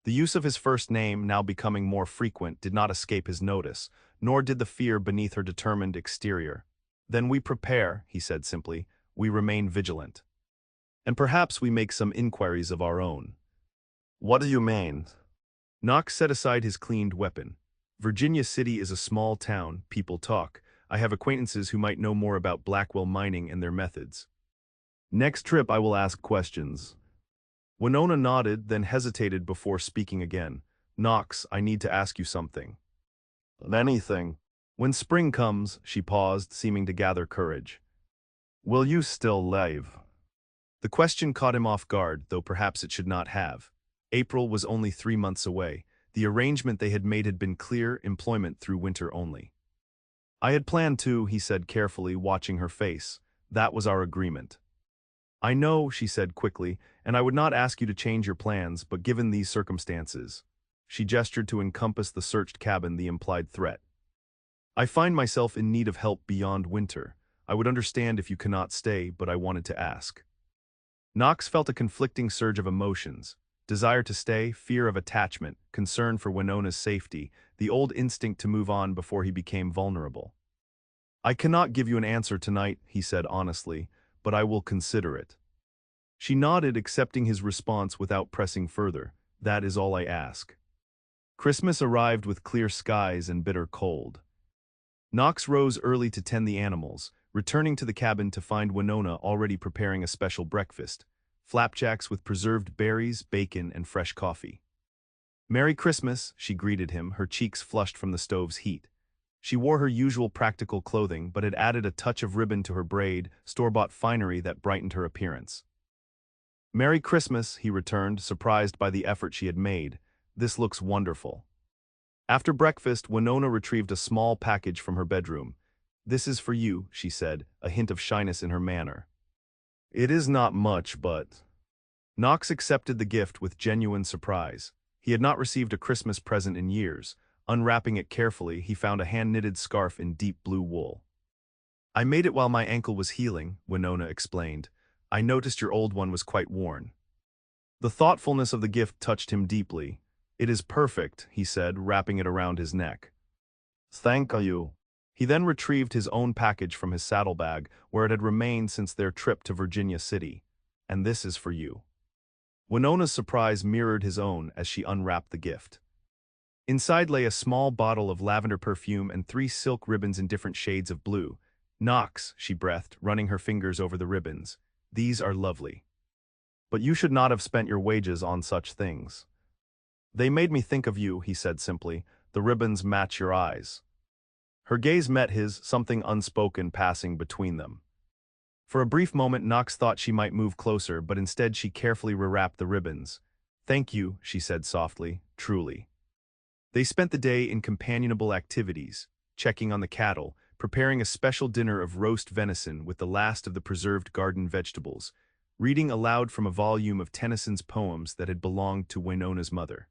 Speaker 1: The use of his first name, now becoming more frequent, did not escape his notice, nor did the fear beneath her determined exterior. "Then we prepare," he said simply. "We remain vigilant. And perhaps we make some inquiries of our own." "What do you mean?" Knox set aside his cleaned weapon. Virginia City is a small town, people talk. I have acquaintances who might know more about Blackwell mining and their methods. Next trip I will ask questions. Winona nodded, then hesitated before speaking again. Knox, I need to ask you something. Anything. When spring comes, she paused, seeming to gather courage. Will you still live? The question caught him off guard, though perhaps it should not have. April was only 3 months away. The arrangement they had made had been clear, employment through winter only. I had planned to, he said carefully, watching her face. That was our agreement. I know, she said quickly, and I would not ask you to change your plans, but given these circumstances. She gestured to encompass the searched cabin, the implied threat. I find myself in need of help beyond winter. I would understand if you cannot stay, but I wanted to ask. Knox felt a conflicting surge of emotions. Desire to stay, fear of attachment, concern for Winona's safety, the old instinct to move on before he became vulnerable. I cannot give you an answer tonight, he said honestly, but I will consider it. She nodded, accepting his response without pressing further. That is all I ask. Christmas arrived with clear skies and bitter cold. Knox rose early to tend the animals, returning to the cabin to find Winona already preparing a special breakfast, flapjacks with preserved berries, bacon, and fresh coffee. Merry Christmas, she greeted him, her cheeks flushed from the stove's heat. She wore her usual practical clothing, but had added a touch of ribbon to her braid, store-bought finery that brightened her appearance. Merry Christmas, he returned, surprised by the effort she had made. This looks wonderful. After breakfast, Winona retrieved a small package from her bedroom. This is for you, she said, a hint of shyness in her manner. It is not much, but... Knox accepted the gift with genuine surprise. He had not received a Christmas present in years. Unwrapping it carefully, he found a hand-knitted scarf in deep blue wool. I made it while my ankle was healing, Winona explained. I noticed your old one was quite worn. The thoughtfulness of the gift touched him deeply. It is perfect, he said, wrapping it around his neck. Thank you. He then retrieved his own package from his saddlebag, where it had remained since their trip to Virginia City. And this is for you. Winona's surprise mirrored his own as she unwrapped the gift. Inside lay a small bottle of lavender perfume and 3 silk ribbons in different shades of blue. Knox, she breathed, running her fingers over the ribbons. These are lovely. But you should not have spent your wages on such things. They made me think of you, he said simply. The ribbons match your eyes. Her gaze met his, something unspoken passing between them. For a brief moment Knox thought she might move closer, but instead she carefully rewrapped the ribbons. Thank you, she said softly, truly. They spent the day in companionable activities, checking on the cattle, preparing a special dinner of roast venison with the last of the preserved garden vegetables, reading aloud from a volume of Tennyson's poems that had belonged to Winona's mother.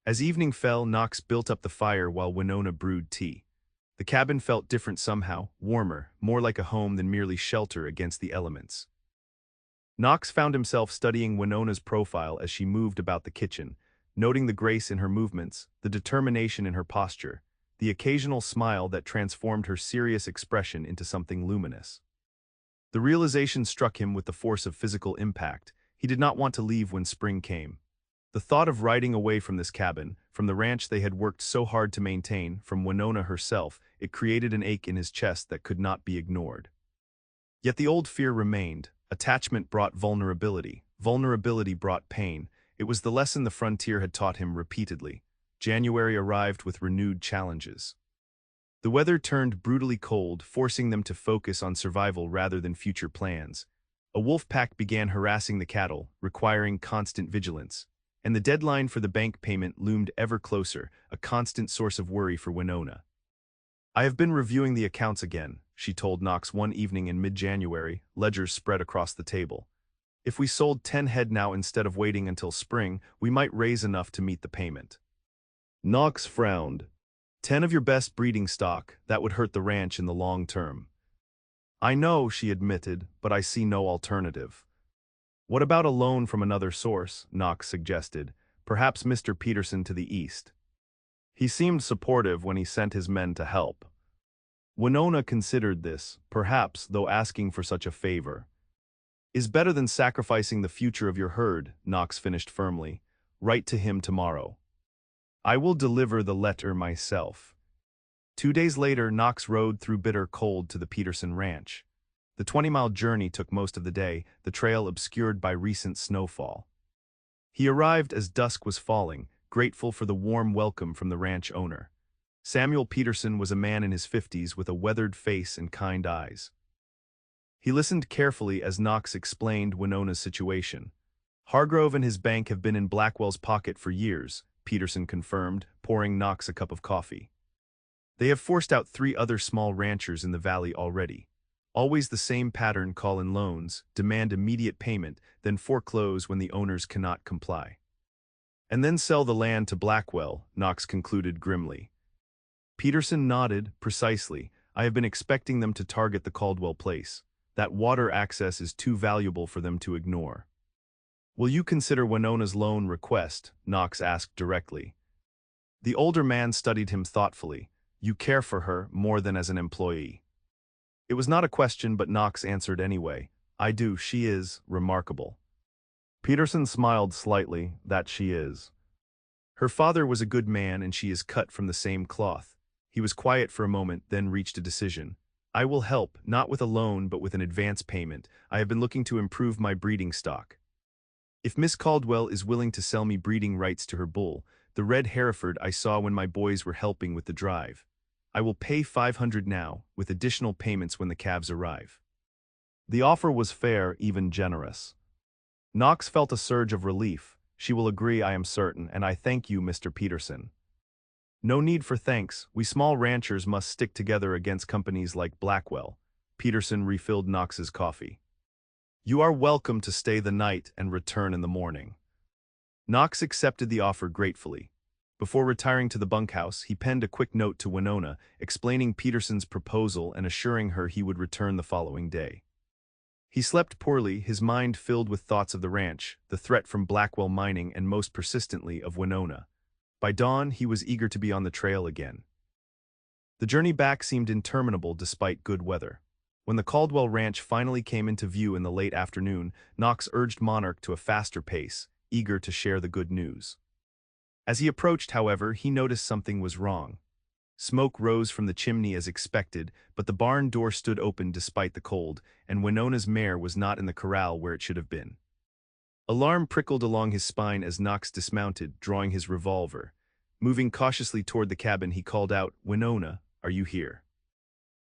Speaker 1: As evening fell, Knox built up the fire while Winona brewed tea. The cabin felt different somehow, warmer, more like a home than merely shelter against the elements. Knox found himself studying Winona's profile as she moved about the kitchen, noting the grace in her movements, the determination in her posture, the occasional smile that transformed her serious expression into something luminous. The realization struck him with the force of physical impact. He did not want to leave when spring came. The thought of riding away from this cabin, from the ranch they had worked so hard to maintain, from Winona herself, it created an ache in his chest that could not be ignored. Yet the old fear remained. Attachment brought vulnerability. Vulnerability brought pain. It was the lesson the frontier had taught him repeatedly. January arrived with renewed challenges. The weather turned brutally cold, forcing them to focus on survival rather than future plans. A wolf pack began harassing the cattle, requiring constant vigilance. And the deadline for the bank payment loomed ever closer, a constant source of worry for Winona. I have been reviewing the accounts again, she told Knox one evening in mid-January, ledgers spread across the table. If we sold 10 head now instead of waiting until spring, we might raise enough to meet the payment. Knox frowned. 10 of your best breeding stock, that would hurt the ranch in the long term. I know, she admitted, but I see no alternative. What about a loan from another source, Knox suggested, perhaps Mr. Peterson to the east. He seemed supportive when he sent his men to help. Winona considered this, perhaps, though asking for such a favor. Is better than sacrificing the future of your herd, Knox finished firmly. Write to him tomorrow. I will deliver the letter myself. 2 days later, Knox rode through bitter cold to the Peterson ranch. The 20-mile journey took most of the day, the trail obscured by recent snowfall. He arrived as dusk was falling, grateful for the warm welcome from the ranch owner. Samuel Peterson was a man in his 50s with a weathered face and kind eyes. He listened carefully as Knox explained Winona's situation. Hargrove and his bank have been in Blackwell's pocket for years, Peterson confirmed, pouring Knox a cup of coffee. They have forced out 3 other small ranchers in the valley already. Always the same pattern: call in loans, demand immediate payment, then foreclose when the owners cannot comply. And then sell the land to Blackwell, Knox concluded grimly. Peterson nodded. Precisely. I have been expecting them to target the Caldwell place. That water access is too valuable for them to ignore. Will you consider Winona's loan request? Knox asked directly. The older man studied him thoughtfully. You care for her more than as an employee. It was not a question, but Knox answered anyway. I do. She is remarkable. Peterson smiled slightly. That she is. Her father was a good man, and she is cut from the same cloth. He was quiet for a moment, then reached a decision. I will help, not with a loan but with an advance payment. I have been looking to improve my breeding stock. If Miss Caldwell is willing to sell me breeding rights to her bull, the red Hereford I saw when my boys were helping with the drive, I will pay $500 now, with additional payments when the calves arrive. The offer was fair, even generous. Knox felt a surge of relief. She will agree, I am certain, and I thank you, Mr. Peterson. No need for thanks. We small ranchers must stick together against companies like Blackwell. Peterson refilled Knox's coffee. You are welcome to stay the night and return in the morning. Knox accepted the offer gratefully. Before retiring to the bunkhouse, he penned a quick note to Winona, explaining Peterson's proposal and assuring her he would return the following day. He slept poorly, his mind filled with thoughts of the ranch, the threat from Blackwell Mining, and most persistently of Winona. By dawn, he was eager to be on the trail again. The journey back seemed interminable despite good weather. When the Caldwell Ranch finally came into view in the late afternoon, Knox urged Monarch to a faster pace, eager to share the good news. As he approached, however, he noticed something was wrong. Smoke rose from the chimney as expected, but the barn door stood open despite the cold, and Winona's mare was not in the corral where it should have been. Alarm prickled along his spine as Knox dismounted, drawing his revolver. Moving cautiously toward the cabin, he called out, Winona, are you here?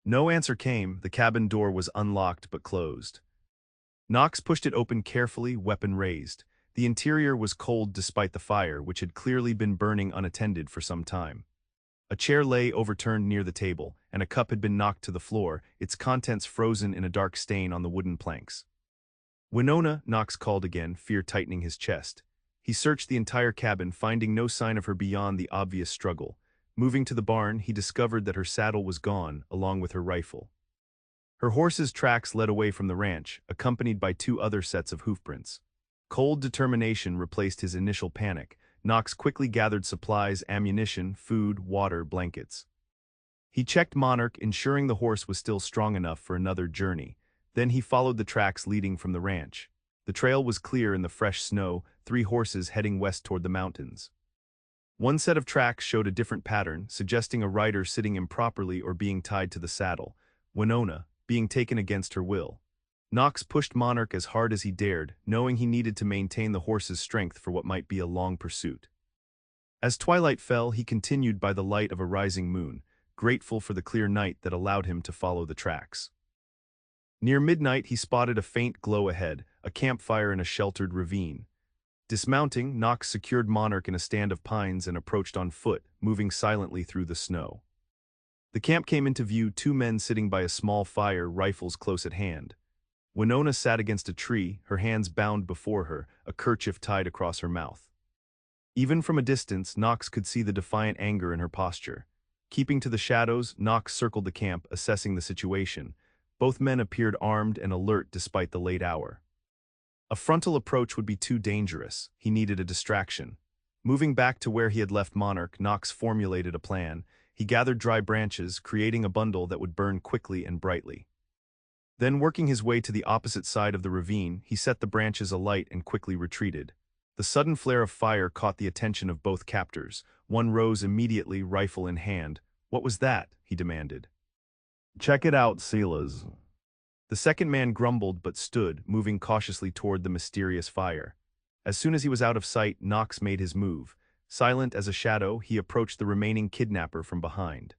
Speaker 1: No answer came. The cabin door was unlocked but closed. Knox pushed it open carefully, weapon raised. The interior was cold despite the fire, which had clearly been burning unattended for some time. A chair lay overturned near the table, and a cup had been knocked to the floor, its contents frozen in a dark stain on the wooden planks. Winona, Knox called again, fear tightening his chest. He searched the entire cabin, finding no sign of her beyond the obvious struggle. Moving to the barn, he discovered that her saddle was gone, along with her rifle. Her horse's tracks led away from the ranch, accompanied by 2 other sets of hoofprints. Cold determination replaced his initial panic. Knox quickly gathered supplies, ammunition, food, water, blankets. He checked Monarch, ensuring the horse was still strong enough for another journey. Then he followed the tracks leading from the ranch. The trail was clear in the fresh snow, 3 horses heading west toward the mountains. One set of tracks showed a different pattern, suggesting a rider sitting improperly or being tied to the saddle. Winona, being taken against her will. Knox pushed Monarch as hard as he dared, knowing he needed to maintain the horse's strength for what might be a long pursuit. As twilight fell, he continued by the light of a rising moon, grateful for the clear night that allowed him to follow the tracks. Near midnight, he spotted a faint glow ahead, a campfire in a sheltered ravine. Dismounting, Knox secured Monarch in a stand of pines and approached on foot, moving silently through the snow. The camp came into view, 2 men sitting by a small fire, rifles close at hand. Winona sat against a tree, her hands bound before her, a kerchief tied across her mouth. Even from a distance, Knox could see the defiant anger in her posture. Keeping to the shadows, Knox circled the camp, assessing the situation. Both men appeared armed and alert despite the late hour. A frontal approach would be too dangerous. He needed a distraction. Moving back to where he had left Monarch, Knox formulated a plan. He gathered dry branches, creating a bundle that would burn quickly and brightly. Then, working his way to the opposite side of the ravine, he set the branches alight and quickly retreated. The sudden flare of fire caught the attention of both captors. One rose immediately, rifle in hand. "What was that?" he demanded. "Check it out, Silas." The second man grumbled but stood, moving cautiously toward the mysterious fire. As soon as he was out of sight, Knox made his move. Silent as a shadow, he approached the remaining kidnapper from behind.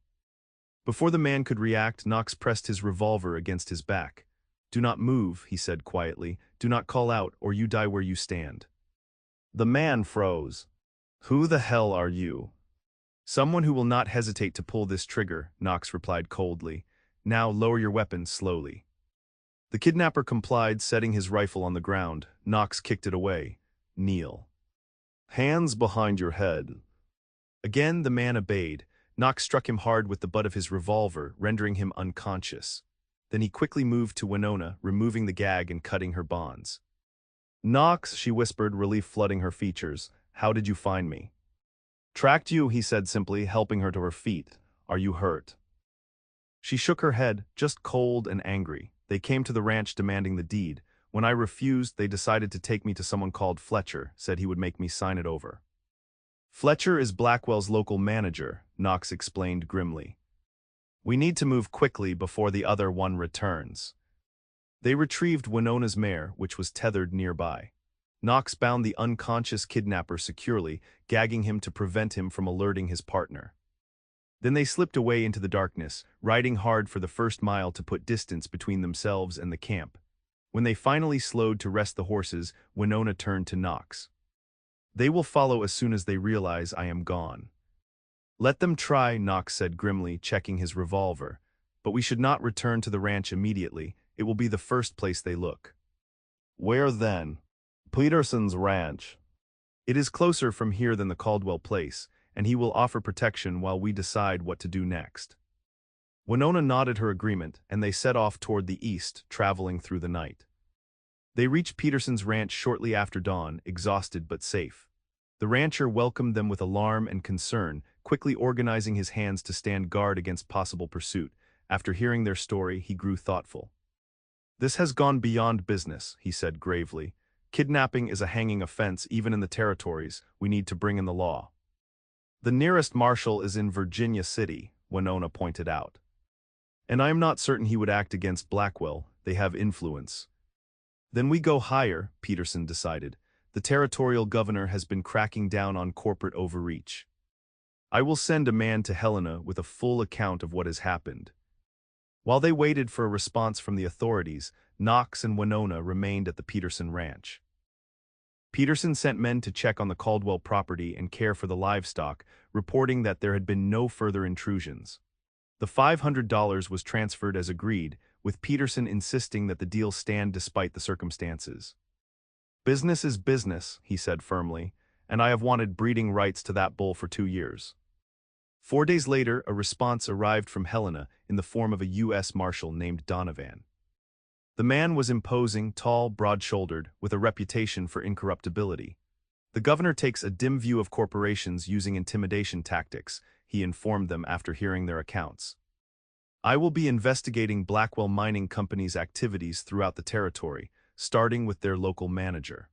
Speaker 1: Before the man could react, Knox pressed his revolver against his back. "Do not move," he said quietly. "Do not call out, or you die where you stand." The man froze. "Who the hell are you?" "Someone who will not hesitate to pull this trigger," Knox replied coldly. "Now lower your weapon slowly." The kidnapper complied, setting his rifle on the ground. Knox kicked it away. "Kneel." "Hands behind your head." Again the man obeyed. Knox struck him hard with the butt of his revolver, rendering him unconscious. Then he quickly moved to Winona, removing the gag and cutting her bonds. "Knox," she whispered, relief flooding her features. "How did you find me?" "Tracked you," he said simply, helping her to her feet. "Are you hurt?" She shook her head, just cold and angry. "They came to the ranch demanding the deed. When I refused, they decided to take me to someone called Fletcher, said he would make me sign it over." "Fletcher is Blackwell's local manager," Knox explained grimly. "We need to move quickly before the other one returns." They retrieved Winona's mare, which was tethered nearby. Knox bound the unconscious kidnapper securely, gagging him to prevent him from alerting his partner. Then they slipped away into the darkness, riding hard for the first mile to put distance between themselves and the camp. When they finally slowed to rest the horses, Winona turned to Knox. "They will follow as soon as they realize I am gone." "Let them try," Knox said grimly, checking his revolver. "But we should not return to the ranch immediately. It will be the first place they look." "Where then?" "Peterson's ranch." "It is closer from here than the Caldwell place, and he will offer protection while we decide what to do next." Winona nodded her agreement, and they set off toward the east, traveling through the night. They reached Peterson's ranch shortly after dawn, exhausted but safe. The rancher welcomed them with alarm and concern, quickly organizing his hands to stand guard against possible pursuit. After hearing their story, he grew thoughtful. "This has gone beyond business," he said gravely. "Kidnapping is a hanging offense even in the territories. We need to bring in the law." "The nearest marshal is in Virginia City," Winona pointed out. "And I am not certain he would act against Blackwell. They have influence." "Then we go higher," Peterson decided. "The territorial governor has been cracking down on corporate overreach. I will send a man to Helena with a full account of what has happened." While they waited for a response from the authorities, Knox and Winona remained at the Peterson ranch. Peterson sent men to check on the Caldwell property and care for the livestock, reporting that there had been no further intrusions. The $500 was transferred as agreed, with Peterson insisting that the deal stand despite the circumstances. "Business is business," he said firmly, "and I have wanted breeding rights to that bull for 2 years." 4 days later, a response arrived from Helena in the form of a U.S. Marshal named Donovan. The man was imposing, tall, broad-shouldered, with a reputation for incorruptibility. "The governor takes a dim view of corporations using intimidation tactics," he informed them after hearing their accounts. "I will be investigating Blackwell Mining Company's activities throughout the territory, starting with their local manager."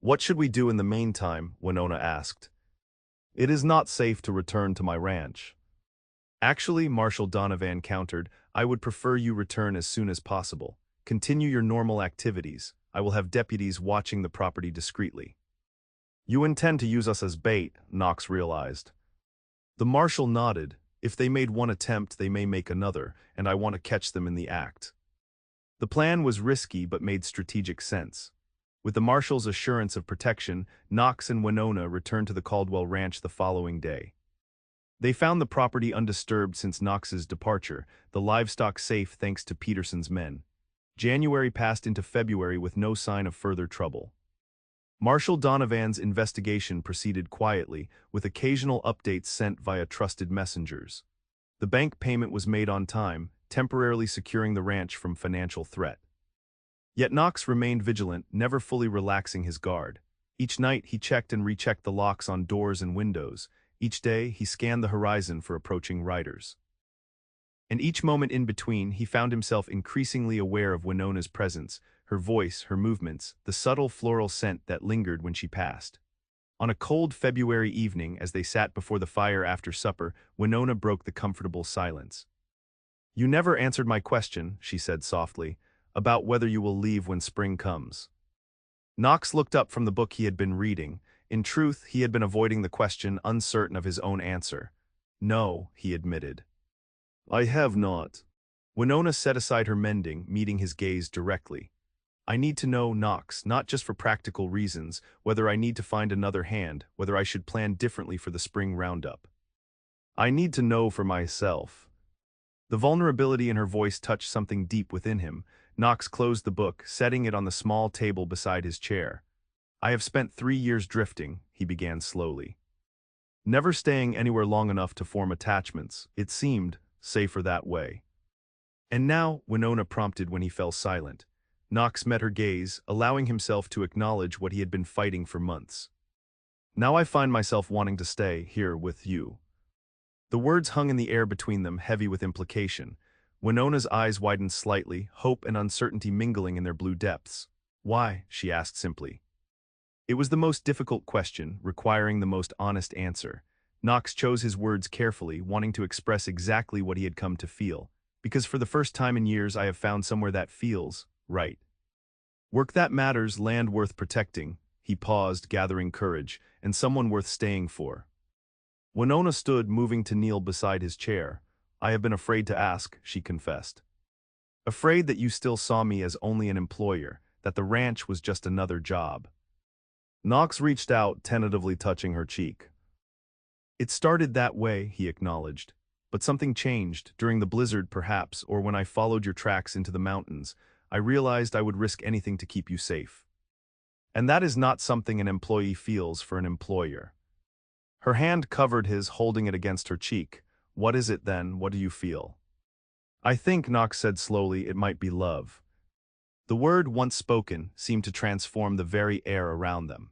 Speaker 1: "What should we do in the meantime?" Winona asked. "It is not safe to return to my ranch." "Actually," Marshal Donovan countered, "I would prefer you return as soon as possible. Continue your normal activities. I will have deputies watching the property discreetly." "You intend to use us as bait," Knox realized. The marshal nodded. "If they made one attempt, they may make another, and I want to catch them in the act." The plan was risky but made strategic sense. With the marshal's assurance of protection, Knox and Winona returned to the Caldwell Ranch the following day. They found the property undisturbed since Knox's departure, the livestock safe thanks to Peterson's men. January passed into February with no sign of further trouble. Marshal Donovan's investigation proceeded quietly, with occasional updates sent via trusted messengers. The bank payment was made on time, temporarily securing the ranch from financial threat. Yet Knox remained vigilant, never fully relaxing his guard. Each night he checked and rechecked the locks on doors and windows. Each day he scanned the horizon for approaching riders. And each moment in between he found himself increasingly aware of Winona's presence, her voice, her movements, the subtle floral scent that lingered when she passed. On a cold February evening, as they sat before the fire after supper, Winona broke the comfortable silence. "You never answered my question," she said softly, "about whether you will leave when spring comes." Knox looked up from the book he had been reading. In truth, he had been avoiding the question, uncertain of his own answer. "No," he admitted. "I have not." Winona set aside her mending, meeting his gaze directly. "I need to know, Knox, not just for practical reasons, whether I need to find another hand, whether I should plan differently for the spring roundup. I need to know for myself." The vulnerability in her voice touched something deep within him. Knox closed the book, setting it on the small table beside his chair. "I have spent 3 years drifting," he began slowly. "Never staying anywhere long enough to form attachments. It seemed safer that way." "And now," Winona prompted when he fell silent. Knox met her gaze, allowing himself to acknowledge what he had been fighting for months. "Now I find myself wanting to stay here with you." The words hung in the air between them, heavy with implication. Winona's eyes widened slightly, hope and uncertainty mingling in their blue depths. "Why?" she asked simply. It was the most difficult question, requiring the most honest answer. Knox chose his words carefully, wanting to express exactly what he had come to feel. "Because for the first time in years I have found somewhere that feels right. Work that matters, land worth protecting." He paused, gathering courage, "and someone worth staying for." Winona stood, moving to kneel beside his chair. "I have been afraid to ask," she confessed. "Afraid that you still saw me as only an employer, that the ranch was just another job." Knox reached out, tentatively touching her cheek. "It started that way," he acknowledged. "But something changed, during the blizzard perhaps, or when I followed your tracks into the mountains. I realized I would risk anything to keep you safe. And that is not something an employee feels for an employer." Her hand covered his, holding it against her cheek. "What is it then? What do you feel?" "I think," Knox said slowly, "it might be love." The word, once spoken, seemed to transform the very air around them.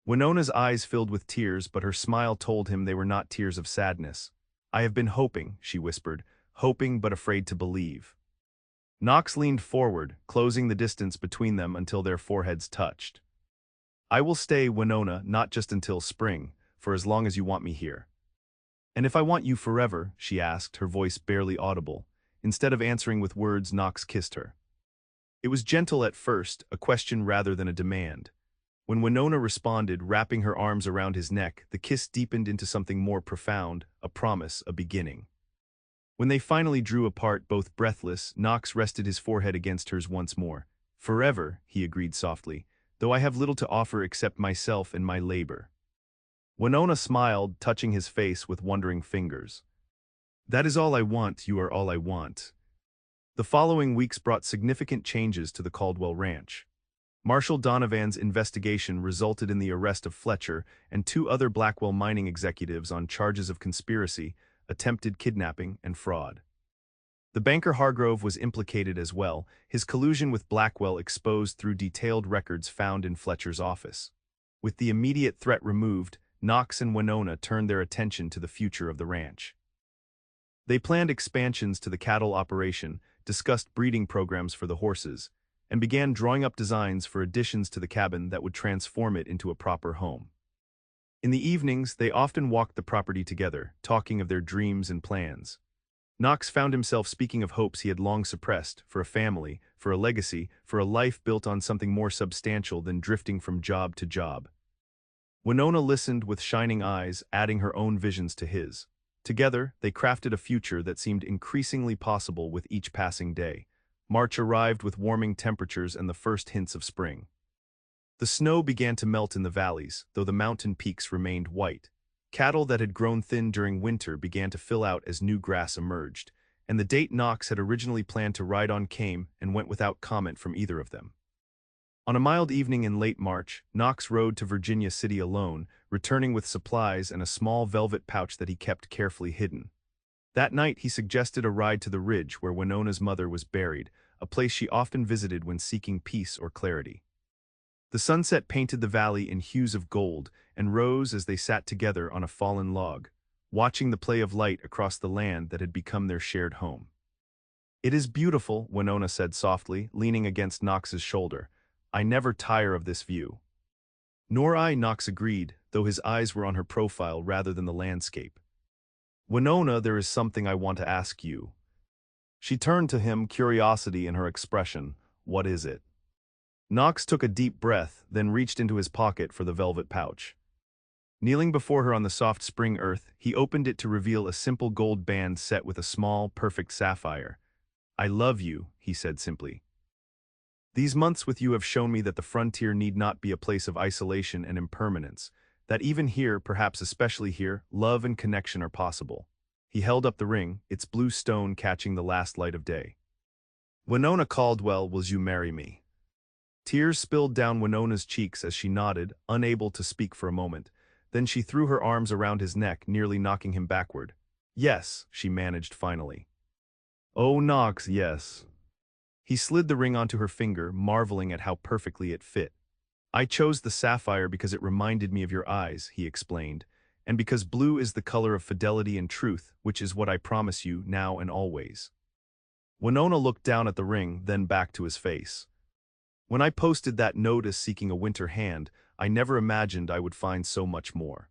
Speaker 1: Winona's eyes filled with tears, but her smile told him they were not tears of sadness. "I have been hoping," she whispered, "hoping but afraid to believe." Knox leaned forward, closing the distance between them until their foreheads touched. "I will stay, Winona, not just until spring, for as long as you want me here." "And if I want you forever?" she asked, her voice barely audible. Instead of answering with words, Knox kissed her. It was gentle at first, a question rather than a demand. When Winona responded, wrapping her arms around his neck, the kiss deepened into something more profound, a promise, a beginning. When they finally drew apart, both breathless, Knox rested his forehead against hers once more. "Forever," he agreed softly, "though I have little to offer except myself and my labor." Winona smiled, touching his face with wondering fingers. "That is all I want, you are all I want." The following weeks brought significant changes to the Caldwell Ranch. Marshal Donovan's investigation resulted in the arrest of Fletcher and 2 other Blackwell mining executives on charges of conspiracy, attempted kidnapping, and fraud. The banker Hargrove was implicated as well, his collusion with Blackwell exposed through detailed records found in Fletcher's office. With the immediate threat removed, Knox and Winona turned their attention to the future of the ranch. They planned expansions to the cattle operation, discussed breeding programs for the horses, and began drawing up designs for additions to the cabin that would transform it into a proper home. In the evenings, they often walked the property together, talking of their dreams and plans. Knox found himself speaking of hopes he had long suppressed, for a family, for a legacy, for a life built on something more substantial than drifting from job to job. Winona listened with shining eyes, adding her own visions to his. Together, they crafted a future that seemed increasingly possible with each passing day. March arrived with warming temperatures and the first hints of spring. The snow began to melt in the valleys, though the mountain peaks remained white. Cattle that had grown thin during winter began to fill out as new grass emerged, and the date Knox had originally planned to ride on came and went without comment from either of them. On a mild evening in late March, Knox rode to Virginia City alone, returning with supplies and a small velvet pouch that he kept carefully hidden. That night he suggested a ride to the ridge where Winona's mother was buried, a place she often visited when seeking peace or clarity. The sunset painted the valley in hues of gold and rose as they sat together on a fallen log, watching the play of light across the land that had become their shared home. It is beautiful, Winona said softly, leaning against Knox's shoulder. I never tire of this view. Nor I, Knox agreed, though his eyes were on her profile rather than the landscape. Winona, there is something I want to ask you. She turned to him, curiosity in her expression. What is it? Knox took a deep breath, then reached into his pocket for the velvet pouch. Kneeling before her on the soft spring earth, he opened it to reveal a simple gold band set with a small, perfect sapphire. I love you, he said simply. These months with you have shown me that the frontier need not be a place of isolation and impermanence, that even here, perhaps especially here, love and connection are possible. He held up the ring, its blue stone catching the last light of day. Winona Caldwell, will you marry me? Tears spilled down Winona's cheeks as she nodded, unable to speak for a moment. Then she threw her arms around his neck, nearly knocking him backward. Yes, she managed finally. Oh, Knox, yes. He slid the ring onto her finger, marveling at how perfectly it fit. I chose the sapphire because it reminded me of your eyes, he explained, and because blue is the color of fidelity and truth, which is what I promise you now and always. Winona looked down at the ring, then back to his face. When I posted that notice seeking a winter hand, I never imagined I would find so much more.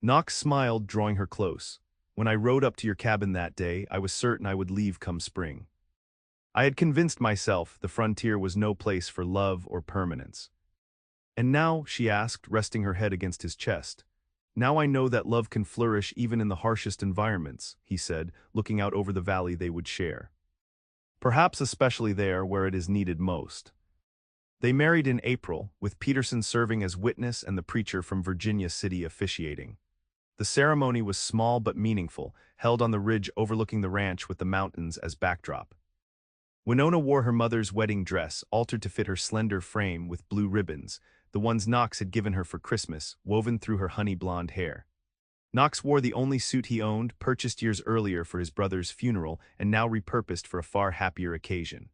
Speaker 1: Knox smiled, drawing her close. When I rode up to your cabin that day, I was certain I would leave come spring. I had convinced myself the frontier was no place for love or permanence. And now, she asked, resting her head against his chest. Now I know that love can flourish even in the harshest environments, he said, looking out over the valley they would share. Perhaps especially there where it is needed most. They married in April, with Peterson serving as witness and the preacher from Virginia City officiating. The ceremony was small but meaningful, held on the ridge overlooking the ranch with the mountains as backdrop. Winona wore her mother's wedding dress, altered to fit her slender frame with blue ribbons, the ones Knox had given her for Christmas, woven through her honey-blonde hair. Knox wore the only suit he owned, purchased years earlier for his brother's funeral, and now repurposed for a far happier occasion.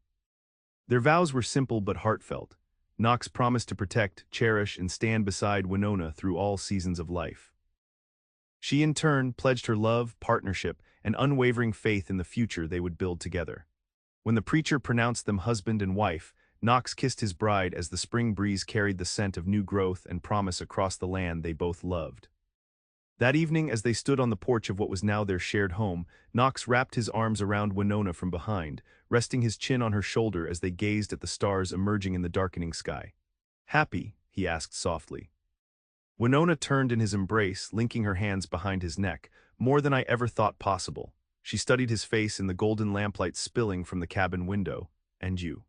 Speaker 1: Their vows were simple but heartfelt. Knox promised to protect, cherish, and stand beside Winona through all seasons of life. She in turn pledged her love, partnership, and unwavering faith in the future they would build together. When the preacher pronounced them husband and wife, Knox kissed his bride as the spring breeze carried the scent of new growth and promise across the land they both loved. That evening, as they stood on the porch of what was now their shared home, Knox wrapped his arms around Winona from behind, resting his chin on her shoulder as they gazed at the stars emerging in the darkening sky. Happy? He asked softly. Winona turned in his embrace, linking her hands behind his neck, more than I ever thought possible. She studied his face in the golden lamplight spilling from the cabin window. And you?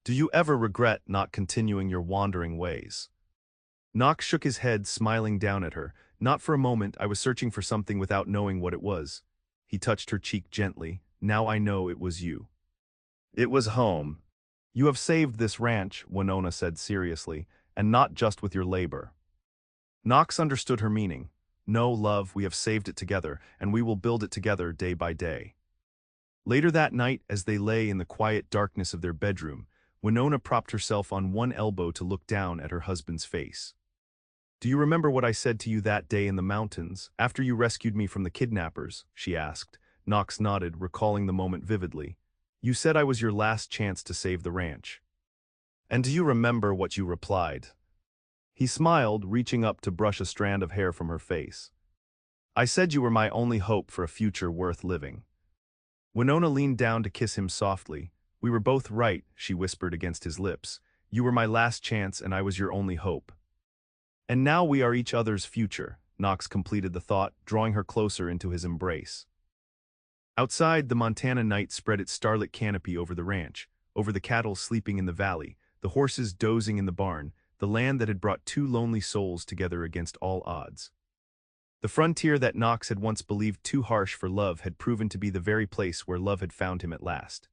Speaker 1: Do you ever regret not continuing your wandering ways? Knox shook his head, smiling down at her. Not for a moment. I was searching for something without knowing what it was. He touched her cheek gently. Now I know it was you. It was home. You have saved this ranch, Winona said seriously, and not just with your labor. Knox understood her meaning. No, love, we have saved it together, and we will build it together day by day. Later that night, as they lay in the quiet darkness of their bedroom, Winona propped herself on one elbow to look down at her husband's face. Do you remember what I said to you that day in the mountains, after you rescued me from the kidnappers? She asked. Knox nodded, recalling the moment vividly. You said I was your last chance to save the ranch. And do you remember what you replied? He smiled, reaching up to brush a strand of hair from her face. I said you were my only hope for a future worth living. Winona leaned down to kiss him softly. We were both right, she whispered against his lips. You were my last chance and I was your only hope. And now we are each other's future, Knox completed the thought, drawing her closer into his embrace. Outside, the Montana night spread its starlit canopy over the ranch, over the cattle sleeping in the valley, the horses dozing in the barn, the land that had brought two lonely souls together against all odds. The frontier that Knox had once believed too harsh for love had proven to be the very place where love had found him at last.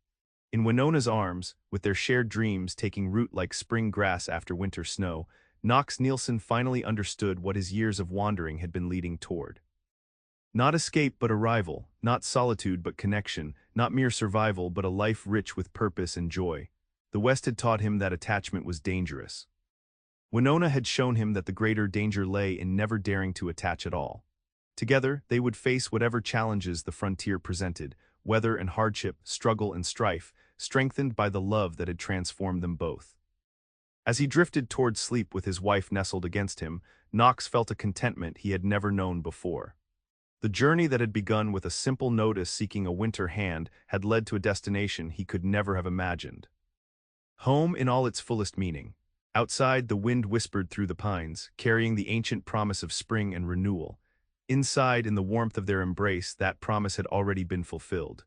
Speaker 1: In Winona's arms, with their shared dreams taking root like spring grass after winter snow, Knox Nielsen finally understood what his years of wandering had been leading toward. Not escape but arrival, not solitude but connection, not mere survival but a life rich with purpose and joy. The West had taught him that attachment was dangerous. Winona had shown him that the greater danger lay in never daring to attach at all. Together, they would face whatever challenges the frontier presented, weather and hardship, struggle and strife, strengthened by the love that had transformed them both. As he drifted toward sleep with his wife nestled against him, Knox felt a contentment he had never known before. The journey that had begun with a simple notice seeking a winter hand had led to a destination he could never have imagined. Home in all its fullest meaning. Outside, the wind whispered through the pines, carrying the ancient promise of spring and renewal. Inside, in the warmth of their embrace, that promise had already been fulfilled.